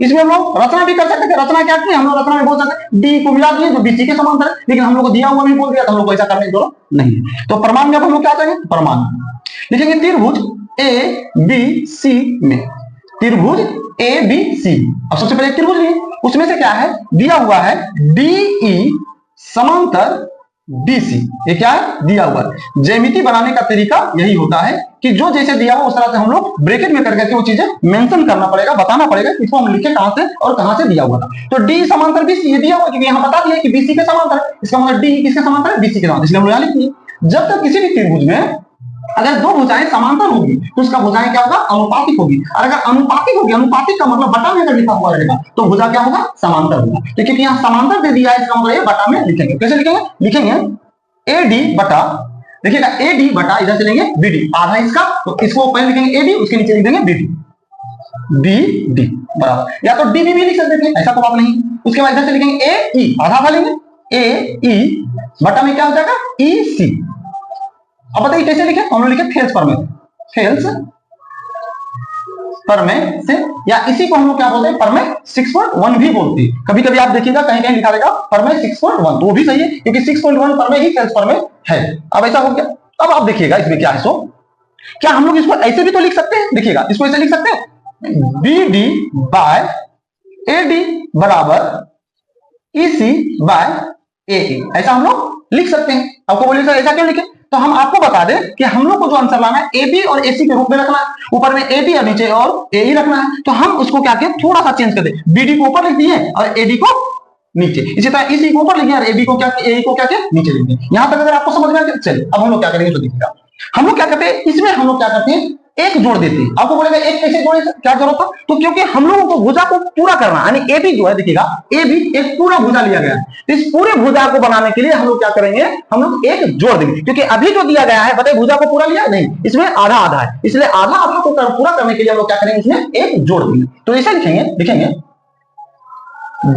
इसमें हम लोग रचना भी कर सकते थे। रचना क्या की हम लोग रचना में बोल सकते हैं D को मिला दिए जो BC के समांतर है, लेकिन हम लोग को दिया हुआ नहीं बोल दिया तो हम लोग को ऐसा करने की जरूरत नहीं है। तो प्रमाण में अब हम लोग क्या करेंगे, प्रमाण लिखेंगे त्रिभुज ABC में, त्रिभुज ABC। अब सबसे पहले त्रिभुज लिए, उसमें से क्या है दिया हुआ है DE समांतर BC, ये क्या है दिया हुआ है। ज्यामिति बनाने का तरीका यही होता है कि जो जैसे दिया हुआ उस तरह से हम लोग ब्रैकेट में करके वो चीजें मेंशन करना पड़ेगा, बताना पड़ेगा कि इसको हम लिखे कहां से और कहां से दिया हुआ था। तो D समांतर BC ये दिया हुआ क्योंकि यहां बता दिया कि BC के समांतर है, इसका मतलब D किसके समांतर है BC के समांतर, इसलिए हम यहां लिख दिए। जब तक किसी भी त्रिभुज में अगर दो भुजाएं समांतर होगी तो उसका भुजाएं क्या होगा, अनुपातिक होगी। और अगर अनुपातिक होगी, अनुपातिक का मतलब बटा में अगर लिखा हुआ रहेगा तो भुजा क्या होगा, समांतर होगा। तो क्योंकि यहाँ समांतर दे दिया है इसका मतलब ये बटा में लिखेंगे। कैसे लिखेंगे, लिखेंगे एडी बटा, देखिएगा एडी बटा इधर से लेंगे बीडी, आधा इसका, तो इसको पहले लिखेंगे एडी, उसके नीचे लिख देंगे बीडी, बी डी बराबर, या तो डी भी लिख सकते हैं, ऐसा कोई बात नहीं। उसके बाद इधर से लिखेंगे ए ई, आधा आधा लेंगे, ए ई बटा में क्या हो जाएगा, ई सी। अब बताइए कैसे लिखे, हम लोग लिखे फेल्स पर में, फेल्स पर में से, या इसी को हम लोग क्या बोलते हैं, पर में 6.1 भी बोलते हैं। कभी कभी आप देखिएगा कहीं कहीं लिखा रहेगा पर में 6.1, तो वो भी सही है क्योंकि 6.1 पर में ही फेल्स पर में है। अब ऐसा हो गया। अब आप देखिएगा इसमें क्या है, सो क्या हम लोग इसको ऐसे भी तो लिख सकते हैं, देखिएगा इसको ऐसे लिख सकते हैं, B D by A D बराबर ई सी बाय ए, ऐसा हम लोग लिख सकते हैं। आपको बोलिए सर ऐसा क्यों लिखे, तो हम आपको बता दें कि हम लोग को जो आंसर लाना है ए बी और ए सी के रूप में रखना है, ऊपर में ए बी और नीचे और ए ई रखना है। तो हम उसको क्या किया, थोड़ा सा चेंज कर दे, बी डी को ऊपर लिख दिए और ए डी को नीचे, इसी तरह इसी को ऊपर लिख दिया और ए बी को क्या, ए को क्या किया, नीचे लिख दिया। यहां तक अगर आपको समझ में आ गया, चलिए अब हम लोग क्या करेंगे तो देखिएगा। हम लोग क्या करते हैं, इसमें हम लोग क्या करते हैं, एक जोड़ देते हैं। आपको बोलेगा एक कैसे जोड़े, क्या जरूरत था, तो क्योंकि हम लोगों को भुजा को पूरा करना, यानी ए बी जो है, देखिएगा ए बी एक पूरा भुजा लिया गया है, तो इस पूरे भुजा को बनाने के लिए हम लोग क्या करेंगे, हम लोग एक जोड़ देंगे। क्योंकि अभी जो दिया गया है बताइए भुजा को पूरा लिया नहीं, इसमें आधा आधा है, इसलिए आधा आधा को पूरा करने के लिए हम लोग क्या करेंगे, इसमें एक जोड़ देंगे। तो ऐसा लिखेंगे, लिखेंगे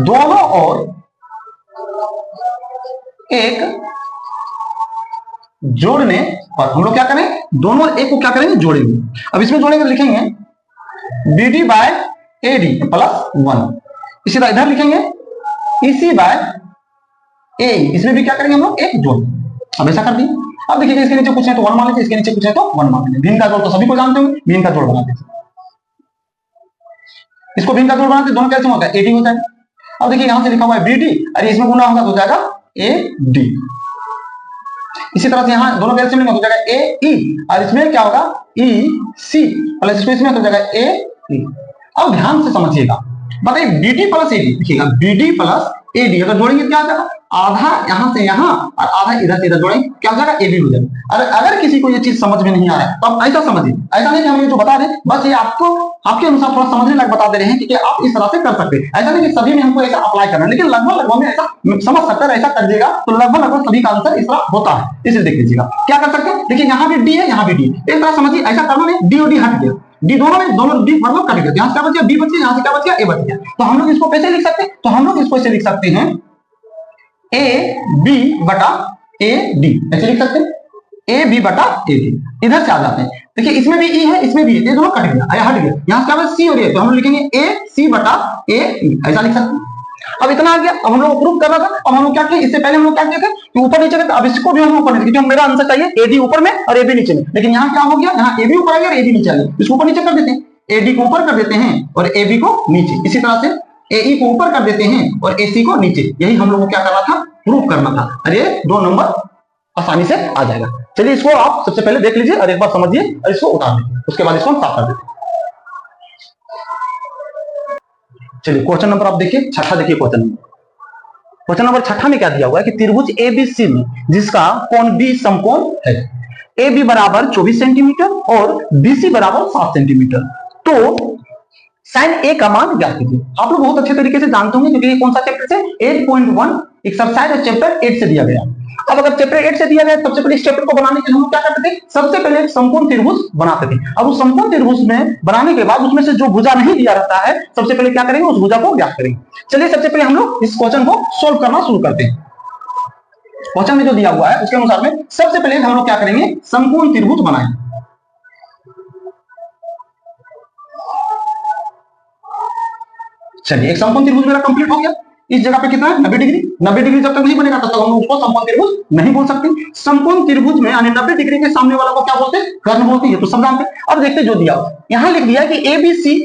दोनों ओर एक जोड़ने पर हम लोग क्या करें, दोनों एक को क्या करेंगे, जोड़ेंगे। अब इसमें जोड़ेंगे, लिखेंगे B D by A D plus 1, इसी तरह इधर लिखेंगे ई सी बाय ए, इसमें भी क्या करेंगे हम लोग, एक जोड़। अब ऐसा कर दिए। अब देखिए इसके नीचे कुछ है तो 1 मान लीजिए, इसके नीचे कुछ है तो 1 मान लीजिए। भिन्न का जोड़ तो सभी को जानते होंगे, भिन्न का जोड़ बनाते हैं, इसको भिन्न का जोड़ बनाते, दोनों कैसे होता है, ए डी होता है। अब देखिए यहां से लिखा हुआ है बी डी और इसमें गुना होगा तो हो जाएगा ए डी। इसी तरह से यहाँ दोनों कैल्शियम में हो जाएगा ए ई और इसमें क्या होगा, ई सी प्लस इसमें हो जाएगा ए ई। अब ध्यान से समझिएगा, बताइए B D plus A D, देखिएगा B D plus A D अगर जोड़ेंगे क्या हो जाएगा, आधा यहां से यहां और आधा इधर से इधर जोड़ेंगे क्या हो जाएगा, ए बी हो जाएगा। अगर किसी को ये चीज समझ में नहीं आ रहा है तो आप ऐसा समझिए, ऐसा नहीं कि हम ये जो बता दें बस ये आपको आपके अनुसार थोड़ा समझने लायक बता दे रहे हैं कि आप इस तरह से कर सकते हैं। ऐसा नहीं कि सभी में हमको ऐसा अप्लाई करना है, लेकिन लगभग लगभग में ऐसा समझ सकते हैं। ऐसा कर दिएगा तो लगभग लगभग सभी का आंसर इस तरह होता है। इसे देख लीजिएगा क्या कर सकते हैं, देखिए यहाँ भी डी है, यहाँ भी डी, एक तरह समझिए ऐसा करना नहीं, डी और डी हट गया, डी दोनों में दोनों डी मतलब कट गया, यहाँ से क्या बच गया, बी बच गया, यहाँ से क्या बच गया, ए बच गया। तो हम लोग इसको कैसे लिख सकते हैं, तो हम लोग इसको ऐसे लिख सकते हैं ए बी बटा ए डी, ऐसे लिख सकते हैं ए बी बटा ए डी। इधर से आ जाते हैं, देखिए इसमें भी ई है, इसमें भी ये दोनों कट गया, हट गया, यहाँ से क्या सी और ए, तो हम लिखेंगे ए सी बटा ए ई, ऐसा लिख सकते हैं। अब इतना आ गया। अब हम लोग प्रूफ करना था, अब हम लोग क्या किए, इससे पहले हम लोग क्या किए थे कि ऊपर नीचे करते, अब इसको भी हम ऊपर नीचे, क्योंकि मेरा आंसर चाहिए ए डी ऊपर में और ए बी नीचे में, लेकिन यहाँ क्या हो गया, यहाँ ए बी ऊपर आ गया और ए बी नीचे आ गया, इसको ऊपर नीचे कर देते हैं, ए डी को ऊपर कर देते हैं और ए बी को नीचे, इसी तरह से ए ई को ऊपर कर देते हैं और ए सी को नीचे। यही हम लोग को क्या करना था, प्रूफ करना था। अरे 2 नंबर आसानी से आ जाएगा। चलिए इसको आप सबसे पहले देख लीजिए और एक बार समझिए और इसको उतार दीजिए, उसके बाद इसको हम साफ कर देते हैं। चलिए क्वेश्चन नंबर आप देखिए, छठा देखिए क्वेश्चन नंबर छठा में क्या दिया हुआ है कि त्रिभुज एबीसी में जिसका कोण बी समकोण है, ए बी बराबर 24 सेंटीमीटर और बीसी बराबर 7 सेंटीमीटर, तो साइन ए का मान ज्ञात कीजिए। आप लोग बहुत अच्छे तरीके से जानते होंगे क्योंकि ये कौन सा चैप्टर से 8.1 एक्सरसाइज चैप्टर 8 से दिया गया। अब अगर चैप्टर 8 से दिया गया सबसे पहले इस चैप्टर को बनाने के लिए हम क्या करते थे, सबसे पहले एक समकोण त्रिभुज बनाते थे। अब उस समकोण त्रिभुज में बनाने के बाद उसमें से जो भुजा नहीं दिया रहता है सबसे पहले क्या करेंगे, उस भुजा को ज्ञात करेंगे। चलिए सबसे पहले हम लोग इस क्वेश्चन को सोल्व करना शुरू करते हैं। क्वेश्चन में जो दिया हुआ है उसके अनुसार में सबसे पहले हम लोग क्या करेंगे, समकोण त्रिभुज बनाएंगे। चलिए एक समकोण त्रिभुज मेरा कंप्लीट हो गया। इस जगह पे कितना है 90 डिग्री। 90 डिग्री जब तक नहीं बनेगा तब तक हम उसको समकोण त्रिभुज नहीं बोल सकते। समकोण त्रिभुज में यानी 90 डिग्री के सामने वाला को क्या बोलते हैं, कर्ण बोलते हैं, तो सब जानते हैं। अब देखते जो दिया यहां लिख दिया कि एबीसी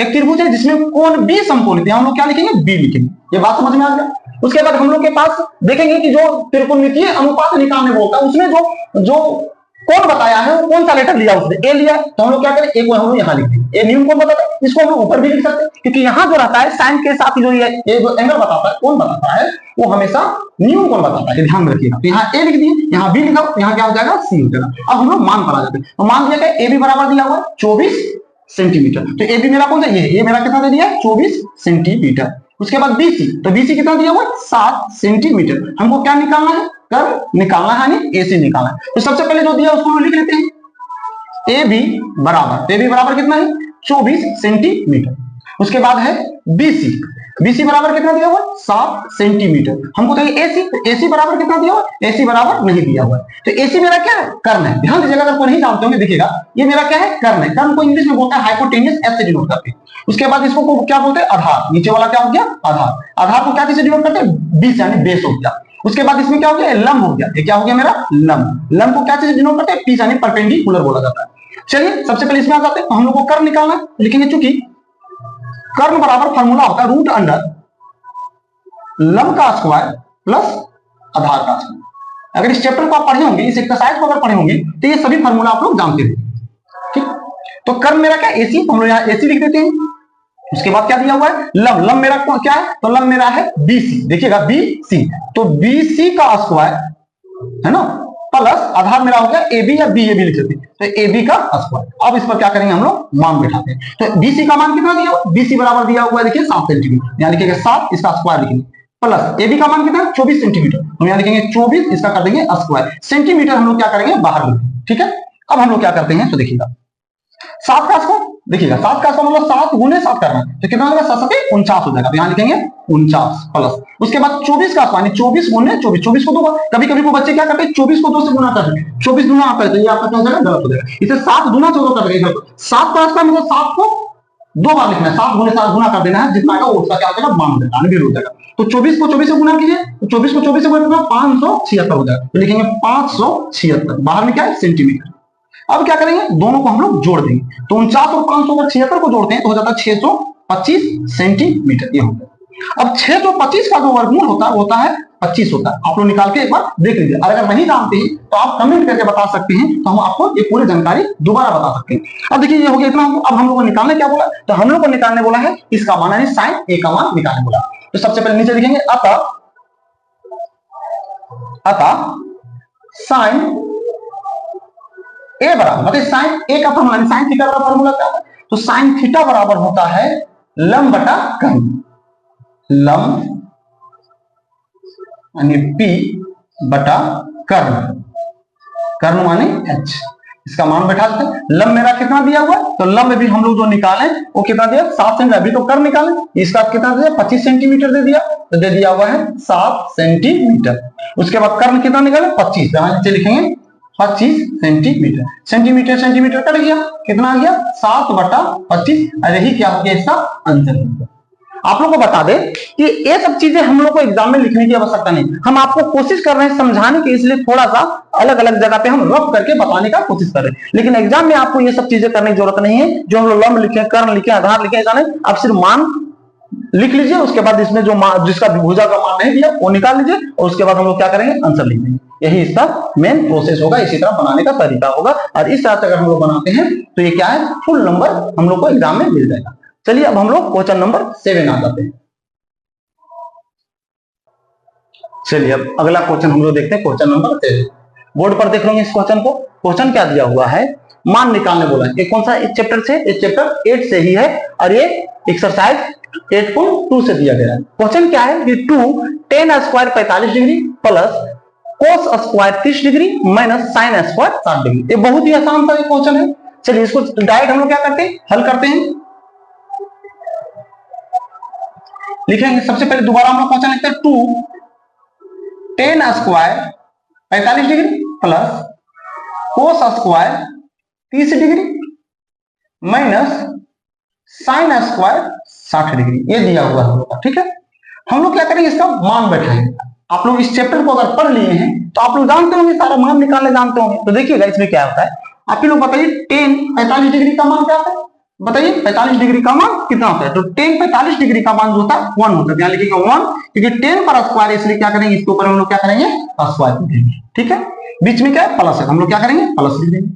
एक त्रिभुज है जिसमें कोण बी समकोणित है, हम लोग क्या लिखेंगे, बी लिखेंगे। ये बात समझ में आ गया। उसके बाद हम लोग के पास देखेंगे कि जो त्रिकोणमितीय अनुपात निकालने बोलता है उसमें जो कौन बताया है, वो कौन सा लेटर लिया उसने, ए लिया, तो हम लोग क्या करें, ए को हम लोग यहाँ लिख देंगे। ए नियम कौन बताता है, इसको हम लोग ऊपर भी लिख सकते हैं, क्योंकि यहाँ जो रहता है साइन के साथ जो ये जो एंगल बताता है, कौन बताता है, वो हमेशा न्यू कौन बताता है, ध्यान में रखिएगा। तो यहाँ ए लिख दिए, यहाँ बी लिखा, यहाँ क्या हो जाएगा, सी हो जाएगा। अब हम लोग मान पर आ जाते हैं, तो मान दिया गया ए बी बराबर दिया हुआ है 24 सेंटीमीटर, तो ए बी मेरा कौन सा, ये मेरा कितना दे दिया, 24 सेंटीमीटर। उसके बाद बीसी, तो बीसी कितना दिया हुआ है, 7 सेंटीमीटर। हमको क्या निकालना है, कर्व निकालना है, यानी एसी निकालना है। तो सबसे पहले जो दिया उसको लिख लेते हैं, ए बी बराबर कितना है, 24 सेंटीमीटर। उसके बाद है बीसी, बीसी बराबर कितना दिया हुआ है, 7 सेंटीमीटर। हमको चाहिए एसी, तो एसी बराबर कितना दिया हुआ है, एसी बराबर नहीं दिया हुआ है, तो एसी मेरा क्या है, कर्ण है। ध्यान दीजिएगा, अगर कोई नहीं जानते होंगे देखिएगा, ये मेरा क्या है, कर्ण है। कर्ण को इंग्लिश में बोलते हैं हाइपोटेन्यूस, एस से डिनोट करते हैं। उसके बाद इसको क्या बोलते हैं, आधार, नीचे वाला क्या हो गया, आधार। आधार को क्या किससे डिनोट करते हैं, बीस यानी बेस हो गया। उसके बाद इसमें क्या हो गया, लंब हो गया, ये क्या हो गया मेरा, लंब। लंब को क्या चीज डिनोट करते हैं, पीस यानी परपेंडिकुलर बोला जाता है। चलिए सबसे पहले इसमें आ जाते हैं, तो हम लोग को कर्व निकालना है, लिखेंगे चूंकि कर्व बराबर फार्मूला होता है रूट अंडर लंब का स्क्वायर प्लस आधार का स्क्वायर। अगर इस चैप्टर को आप पढ़े होंगे, इस एक्सरसाइज को अगर पढ़े होंगे, तो ये सभी फार्मूला आप लोग जानते हैं। ठीक, तो कर्व मेरा क्या, एसी, हम लोग यहाँ एसी लिख देते हैं। उसके बाद क्या दिया हुआ है, लंब, लंब मेरा क्या है, तो लंब मेरा है बीसी, देखिएगा बीसी, तो बीसी का स्क्वायर है ना, प्लस आधार मेरा हो गया ए बी, या बी ए बी लिख सकते हैं, तो ए बी का स्क्वायर। अब इस पर क्या करेंगे, हम लोग मान बैठाते हैं। तो बीसी का मान कितना दिया हुआ, बीसी बराबर दिया हुआ है, देखिए 7 सेंटीमीटर, यहाँ लिखेंगे 7, इसका स्क्वायर लिखेंगे, प्लस ए बी का मान कितना है, 24 सेंटीमीटर, हम यहाँ लिखेंगे 24, इसका कर देंगे स्क्वायर। सेंटीमीटर हम लोग क्या करेंगे, बाहर लिखेंगे। ठीक है, अब हम लोग क्या करते हैं, तो देखिएगा 7 का स्क्वायर, देखिएगा 7 का स्क्वायर मतलब 7 गुने 7 करना है, तो कितना होगा, 7 7 49 हो जाएगा, तो यहाँ लिखेंगे 49 प्लस। उसके बाद 24 का स्क्वायर 24 गुने 24, 24 को 2, कभी कभी वो बच्चे क्या करते हैं 24 को 2 से गुना करते हैं, 24 गुना आता है, तो ये आपका क्या हो जाएगा, गलत हो जाएगा। इसे 7 गुना 14 कर देंगे, 7 का स्क्वायर मतलब 7 को 2 बार लिखना है, 7 गुने 7 गुना कर देना है, जितना आएगा वो उसका क्या हो जाएगा, मान हो जाएगा। तो 24 को 24 से गुना कीजिए, तो 24 को 24 से गुना 576 हो जाएगा, तो लिखेंगे 576, बाहर में क्या है, सेंटीमीटर। अब क्या करेंगे, दोनों को हम लोग जोड़ देंगे, तो 49 और 576 को जोड़ते हैं तो हो जाता है 625 सेंटीमीटर, ये हो गया। अब 625 का जो वर्गमूल होता है 25 होता है। आप लोग निकाल के एक बार देख लीजिए, और अगर नहीं जानते हैं तो आप कमेंट करके बता सकते हैं, तो हम आपको ये पूरी जानकारी दोबारा बता सकते हैं। अब देखिए ये हो गया इतना। अब हम लोग को निकालने क्या बोला, तो हम लोग को निकालने बोला है इसका मान, यानी साइन ए का मान निकालने बोला। तो सबसे पहले नीचे लिखेंगे अतः साइन ए बराबर, मतलब साइन ए का फॉर्मूला, साइन थीटा का फॉर्मूला क्या है, तो साइन थीटा बराबर होता है लंब बटा कर्ण, लंब यानी पी बटा कर्ण, कर्ण माने एच। इसका मान बैठा देते हैं। लंब मेरा कितना दिया हुआ है, तो लंब भी हम लोग जो निकाले वो कितना दिया, 7 सेंटीमीटर। अभी तो कर्ण निकाले, इसका कितना दिया, 25 सेंटीमीटर दे दिया, तो दे दिया हुआ है 7 सेंटीमीटर। उसके बाद कर्ण कितना निकाले, 25, नीचे लिखेंगे 25 सेंटीमीटर। सेंटीमीटर सेंटीमीटर कट गया, कितना आ गया, 7 बटा 25। यही क्या हो गया, इसका आंसर। आप लोग को बता दें कि ये सब चीजें हम लोग को एग्जाम में लिखने की आवश्यकता नहीं, हम आपको कोशिश कर रहे हैं समझाने की, इसलिए थोड़ा सा अलग अलग जगह पे हम रफ करके बताने का कोशिश कर रहे हैं। लेकिन एग्जाम में आपको ये सब चीजें करने की जरूरत नहीं है। जो हम लोग लंब लिखे, कर्ण लिखे, आधार लिखे, ऐसा नहीं, आप सिर्फ मान लिख लीजिए। उसके बाद इसमें जो जिसका भुजा का मान नहीं दिया वो निकाल लीजिए, और उसके बाद हम लोग क्या करेंगे, आंसर लिख देंगे। यही इसका मेन प्रोसेस होगा, इसी तरह बनाने का तरीका होगा। और इस तरह से अगर हम लोग बनाते हैं तो ये क्या है, फुल नंबर हम लोग को एग्जाम में मिल जाएगा। चलिए अब हम लोग क्वेश्चन नंबर 7 आ जाते हैं। चलिए अब अगला क्वेश्चन हम लोग देखते हैं, क्वेश्चन नंबर 7। बोर्ड पर देख लेंगे इस क्वेश्चन को। क्वेश्चन क्या दिया हुआ है, मान निकालने बोला है। ये कौन सा इस चैप्टर से, इस चैप्टर 8 से ही है, और ये एक्सरसाइज 8.2 से दिया गया है। क्वेश्चन क्या है कि 2 tan square 45 degree plus cos square 30 degree minus sin square 60 degree. ये बहुत ही आसान सा क्वेश्चन है। चलिए इसको डायरेक्ट हम लोग क्या करते हैं, हल करते हैं। लिखेंगे सबसे पहले दोबारा हम लोग क्वेश्चन लिखते हैं, 2 tan square 45 degree plus cos square 30 degree minus sin square 60 degree, ये दिया हुआ है हम लोग का। ठीक है, हम लोग क्या करेंगे, इसका मान बैठाएंगे। आप लोग इस चैप्टर को अगर पढ़ लिए हैं तो आप लोग जानते होंगे, सारा मान निकालने जानते होंगे। तो देखिएगा इसमें क्या होता है, आप लोग बताइए tan 45 डिग्री का मान क्या होता है, बताइए 45 डिग्री का मान कितना होता है। तो tan 45 डिग्री का मान जो होता है 1 होता है, यहाँ लिखिएगा 1, क्योंकि tan पर स्क्वायर, इसलिए क्या करेंगे, इसके ऊपर हम लोग क्या करेंगे, स्क्वायर करेंगे। ठीक है, बीच में क्या है प्लस है, हम लोग क्या करेंगे प्लस लिख देंगे।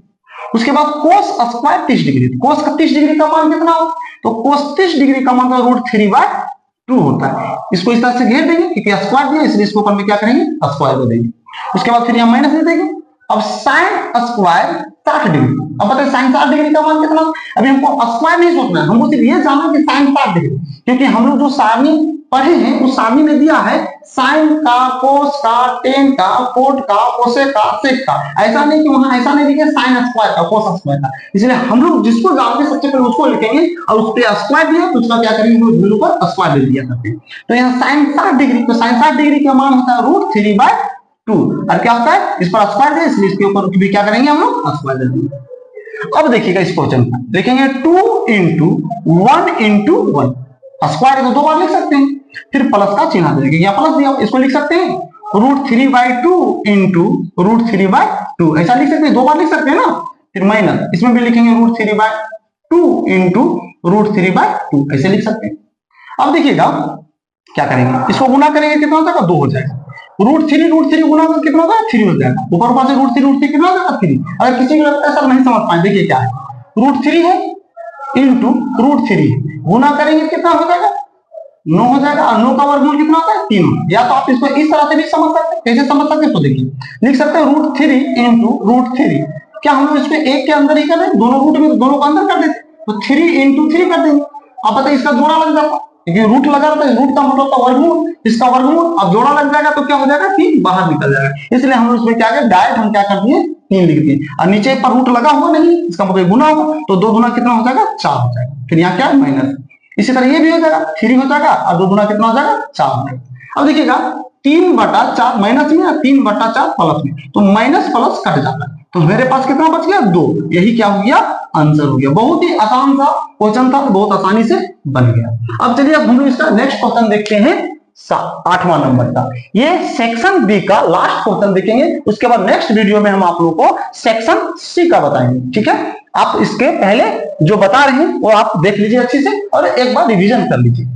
उसके बाद कोस स्क्वायर 30 डिग्री, कोस का 30 डिग्री का मान कितना हो, तो कोस 30 डिग्री का मान √3/2 होता है। इसको इस तरह से घेर देंगे क्योंकि स्क्वायर दिया, इसलिए इसको ऊपर में क्या करेंगे स्क्वायर कर देंगे। उसके बाद फिर यहाँ माइनस दे देंगे। अब साइन स्क्वायर 60 डिग्री, अब बताइए साइन 60 डिग्री का मान कितना। अभी हमको स्क्वायर नहीं सोचना है, हमको सिर्फ ये जानना कि साइन 60 डिग्री, क्योंकि हम लोग जो सारणी पढ़े हैं उस सारणी में दिया है साइन का, कोस का, टेन का, कोट का, कोसेक का, सेक का। ऐसा नहीं कि वहां ऐसा नहीं लिखे साइन स्क्वायर का, कोस स्क्वायर का। इसलिए हम लोग जिसको जानते हैं सबसे पहले उसको लिखेंगे और उस पर स्क्वायर दिया तो उसका क्या करेंगे हम लोग पर स्क्वायर दे दिया करते हैं। तो यहाँ साइन 60 डिग्री, तो साइन 60 डिग्री का मान होता है √3/2 और क्या होता है इस पर स्क्वायर दे, इसलिए इसके ऊपर भी क्या करेंगे हम लोग स्क्वायर दे देंगे। अब देखिएगा इस क्वेश्चन को देखेंगे 2 × 1 × 1, स्क्वायर तो 2 बार लिख सकते हैं, फिर प्लस का चिन्ह देंगे, यहाँ प्लस दिया इसको लिख सकते हैं √3/2 × √3/2, ऐसा लिख सकते हैं, 2 बार लिख सकते हैं ना। फिर माइनस इसमें भी लिखेंगे √3/2 × √3/2, ऐसे लिख सकते हैं। अब देखिएगा क्या करेंगे, इसको गुना करेंगे कितना हो जाएगा 2 हो जाएगा, √3 गुना कर कितना होगा 3 हो जाएगा, ऊपर से √3 कितना हो जाएगा 3। अगर किसी को लगता है सर नहीं समझ पाए, देखिए क्या है √3 है इंटू √3 गुना करेंगे कितना हो जाएगा 9 हो जाएगा, और 9 का वर्गमूल कितना होता है 3। या तो आप इसको इस तरह से भी समझ सकते हैं, कैसे समझ सकते हैं तो देखिए लिख सकते हैं √3 × √3, क्या हम लोग इसको एक के अंदर ही कर दें, दोनों रूट में दोनों को अंदर कर देते तो 3 × 3 कर देंगे। अब बताइए इसका जोड़ा लग जाता, क्योंकि रूट लगा रहता है, रूट का मतलब होता है वर्गमूल, इसका वर्गमूल, अब जोड़ा लग जाएगा तो क्या हो जाएगा 3 बाहर निकल जाएगा। इसलिए हम इसमें क्या करें डायरेक्ट हम क्या कर दिए 3 लिख दिए, और नीचे पर रूट लगा हुआ नहीं, इसका मतलब गुना होगा, तो 2 गुना कितना हो जाएगा 4 हो जाएगा। फिर यहाँ क्या है माइनस, इसी तरह ये भी हो जाएगा 3 हो जाएगा और 2 गुना कितना हो जाएगा 4 हो जाएगा। अब देखिएगा 3/4 माइनस में, 3/4 प्लस में, तो माइनस प्लस कट जाता है, तो मेरे पास कितना बच गया 2, यही क्या हो गया आंसर हो गया। बहुत ही आसान सा क्वेश्चन था, बहुत आसानी से बन गया। अब चलिए अब हम लोग इसका नेक्स्ट क्वेश्चन देखते हैं 8वां नंबर का। ये सेक्शन बी का लास्ट क्वेश्चन देखेंगे, उसके बाद नेक्स्ट वीडियो में हम आप लोगों को सेक्शन सी का बताएंगे, ठीक है। आप इसके पहले जो बता रहे हैं वो आप देख लीजिए अच्छे से और एक बार रिवीजन कर लीजिए।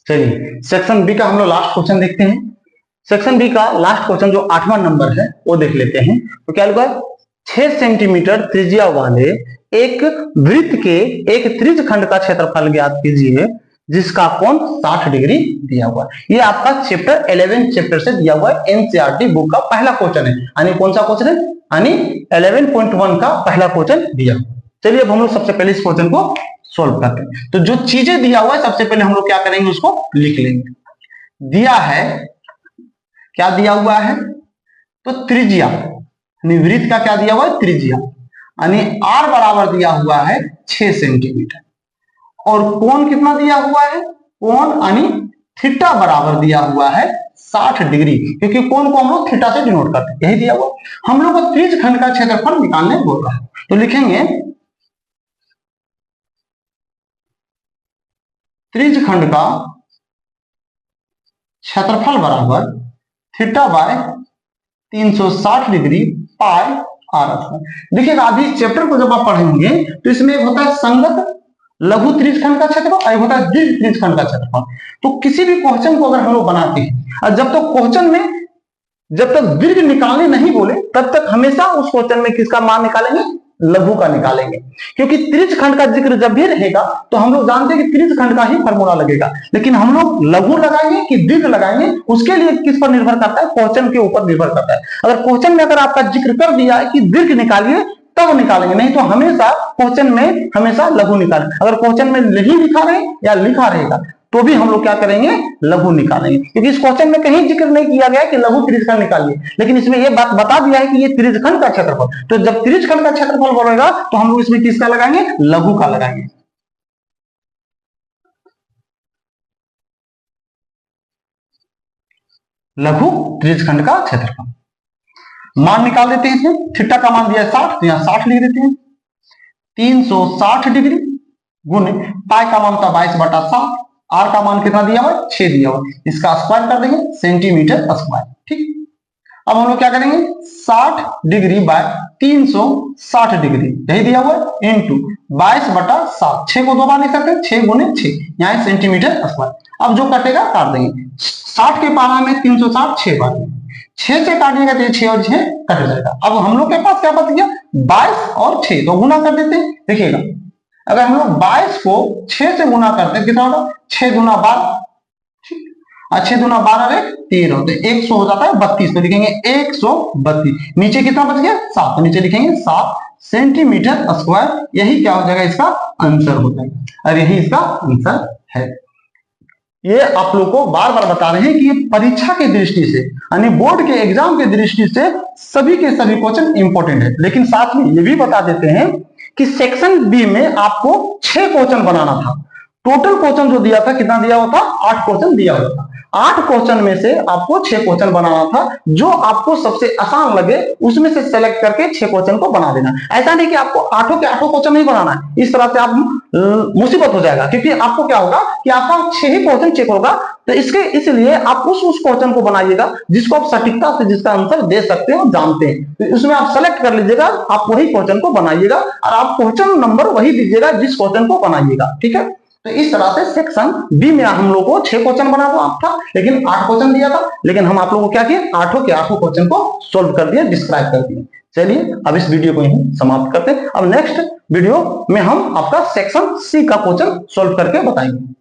चलिए सेक्शन बी का हम लोग लास्ट क्वेश्चन देखते हैं। सेक्शन बी का लास्ट क्वेश्चन जो 8वां नंबर है वो देख लेते हैं। तो क्या लिखा है, 6 सेंटीमीटर त्रिज्या वाले एक वृत्त के एक त्रिज्यखंड का क्षेत्रफल ज्ञात कीजिए जिसका कोण 60 डिग्री दिया हुआ है। ये आपका चैप्टर 11 चैप्टर से दिया हुआ है, एनसीईआरटी बुक का पहला क्वेश्चन है। यानी कौन सा क्वेश्चन है, यानी 11.1 का पहला क्वेश्चन दिया। चलिए अब हम लोग सबसे पहले इस क्वेश्चन को सॉल्व करते हैं। तो जो चीजें दिया हुआ है सबसे पहले हम लोग क्या करेंगे उसको लिख लेंगे। दिया है, क्या दिया हुआ है, तो त्रिज्या, वृत्त का क्या दिया हुआ है त्रिज्या, यानी r बराबर दिया हुआ है 6 सेंटीमीटर, और कोण कितना दिया हुआ है, कोण यानी थीटा बराबर दिया हुआ है 60 डिग्री, क्योंकि कोण को हम लोग थीटा से डिनोट करते हैं, यही दिया हुआ। हम लोग को त्रिज्यखंड का क्षेत्रफल निकालने बोल रहा है, तो लिखेंगे त्रिज्यखंड का क्षेत्रफल बराबर theta by 360 degree pi r²। देखिएगा अभी इस चैप्टर को जब आप पढ़ेंगे तो इसमें एक होता है संगत लघु त्रिज्यखंड का क्षेत्रफल, एक होता है दीर्घ त्रिज्यखंड का क्षेत्रफल। तो किसी भी क्वेश्चन को अगर हम लोग बनाते हैं और जब तक क्वेश्चन में जब तक दीर्घ निकालने नहीं बोले तब तक हमेशा उस क्वेश्चन में किसका मान निकालेंगे, लघु का निकालेंगे, क्योंकि त्रिज्यखंड का जिक्र जब भी रहेगा तो हम लोग जानते हैं कि त्रिज्यखंड का ही फॉर्मूला लगेगा। लेकिन हम लोग लघु लगाएंगे कि दीर्घ लगाएंगे उसके लिए किस पर निर्भर करता है, क्वेश्चन के ऊपर निर्भर करता है। अगर क्वेश्चन में अगर आपका जिक्र कर दिया है कि दीर्घ निकालिए तब निकालेंगे, नहीं तो हमेशा क्वेश्चन में हमेशा लघु निकालें। अगर क्वेश्चन में नहीं लिखा रहे या लिखा रहेगा तो भी हम लोग क्या करेंगे लघु निकालेंगे, क्योंकि इस क्वेश्चन में कहीं जिक्र नहीं किया गया कि लघु त्रिज्यखंड निकालिए, लेकिन इसमें ये बात बता दिया है कि ये त्रिज्यखंड का क्षेत्रफल। तो जब त्रिज्यखंड का क्षेत्रफल बढ़ेगा तो हम लोग इसमें किसका लगाएंगे, लघु का लगाएंगे। लघु त्रिज्यखंड का क्षेत्रफल मान निकाल देते हैं। इसमें थीटा का मान दिया है 60, तो यहां 60 लिख देते हैं। 360 डिग्री गुने पाई का मान था 22/7, आर का मान कितना दिया हुआ है 6 दिया हुआ, इसका स्क्वायर कर देंगे सेंटीमीटर स्क्वायर। ठीक, अब हम लोग क्या करेंगे 60 डिग्री बाय 360 डिग्री यही दिया हुआ है इंटू 22/7, 6 को 2 बार लिख सकते हैं, 6 गुने 6, यहाँ सेंटीमीटर स्क्वायर। अब जो कटेगा काट देंगे, 60 के पारा में 360 6 बार में 6 से काटिएगा तो 6 और 6 कट जाएगा। अब हम लोग के पास क्या बच गया 22 और 6, तो गुना कर देते हैं। देखिएगा अगर हम लोग 22 को 6 से गुना करते हैं कितना होगा 6 दूना 12, 6 दूना 12 रे 13, तो 100 हो जाता है 32, तो लिखेंगे 132। नीचे कितना बच गया 7, तो नीचे लिखेंगे 7 सेंटीमीटर स्क्वायर। यही क्या हो जाएगा इसका आंसर हो जाएगा, और यही इसका आंसर है। ये आप लोग को बार बार बता रहे हैं कि ये परीक्षा की दृष्टि से यानी बोर्ड के एग्जाम की दृष्टि से सभी के सभी क्वेश्चन इंपॉर्टेंट है। लेकिन साथ में ये भी बता देते हैं कि सेक्शन बी में आपको 6 क्वेश्चन बनाना था। टोटल क्वेश्चन जो दिया था कितना दिया हुआ था 8 क्वेश्चन दिया हुआ था। 8 क्वेश्चन में से आपको 6 क्वेश्चन बनाना था। जो आपको सबसे आसान लगे उसमें से सेलेक्ट करके 6 क्वेश्चन को बना देना। ऐसा नहीं कि आपको 8 के 8 क्वेश्चन नहीं बनाना है, इस तरह से आप मुसीबत हो जाएगा, क्योंकि आपको क्या होगा कि आपका 6 ही क्वेश्चन चेक होगा। तो इसलिए आप उस क्वेश्चन को बनाइएगा जिसको आप सटीकता से जिसका आंसर दे सकते हो जानते हैं, तो उसमें आप सेलेक्ट कर लीजिएगा, आप वही क्वेश्चन को बनाइएगा और आप क्वेश्चन नंबर वही दीजिएगा जिस क्वेश्चन को बनाइएगा। ठीक है, तो इस तरह से सेक्शन बी में हम लोग को 6 क्वेश्चन बना था, लेकिन 8 क्वेश्चन दिया था, लेकिन हम आप लोगों को क्या किए 8 के 8 क्वेश्चन को सोल्व कर दिया, डिस्क्राइब कर दिया। चलिए अब इस वीडियो को यहीं समाप्त करते हैं। अब नेक्स्ट वीडियो में हम आपका सेक्शन सी का क्वेश्चन सोल्व करके बताएंगे।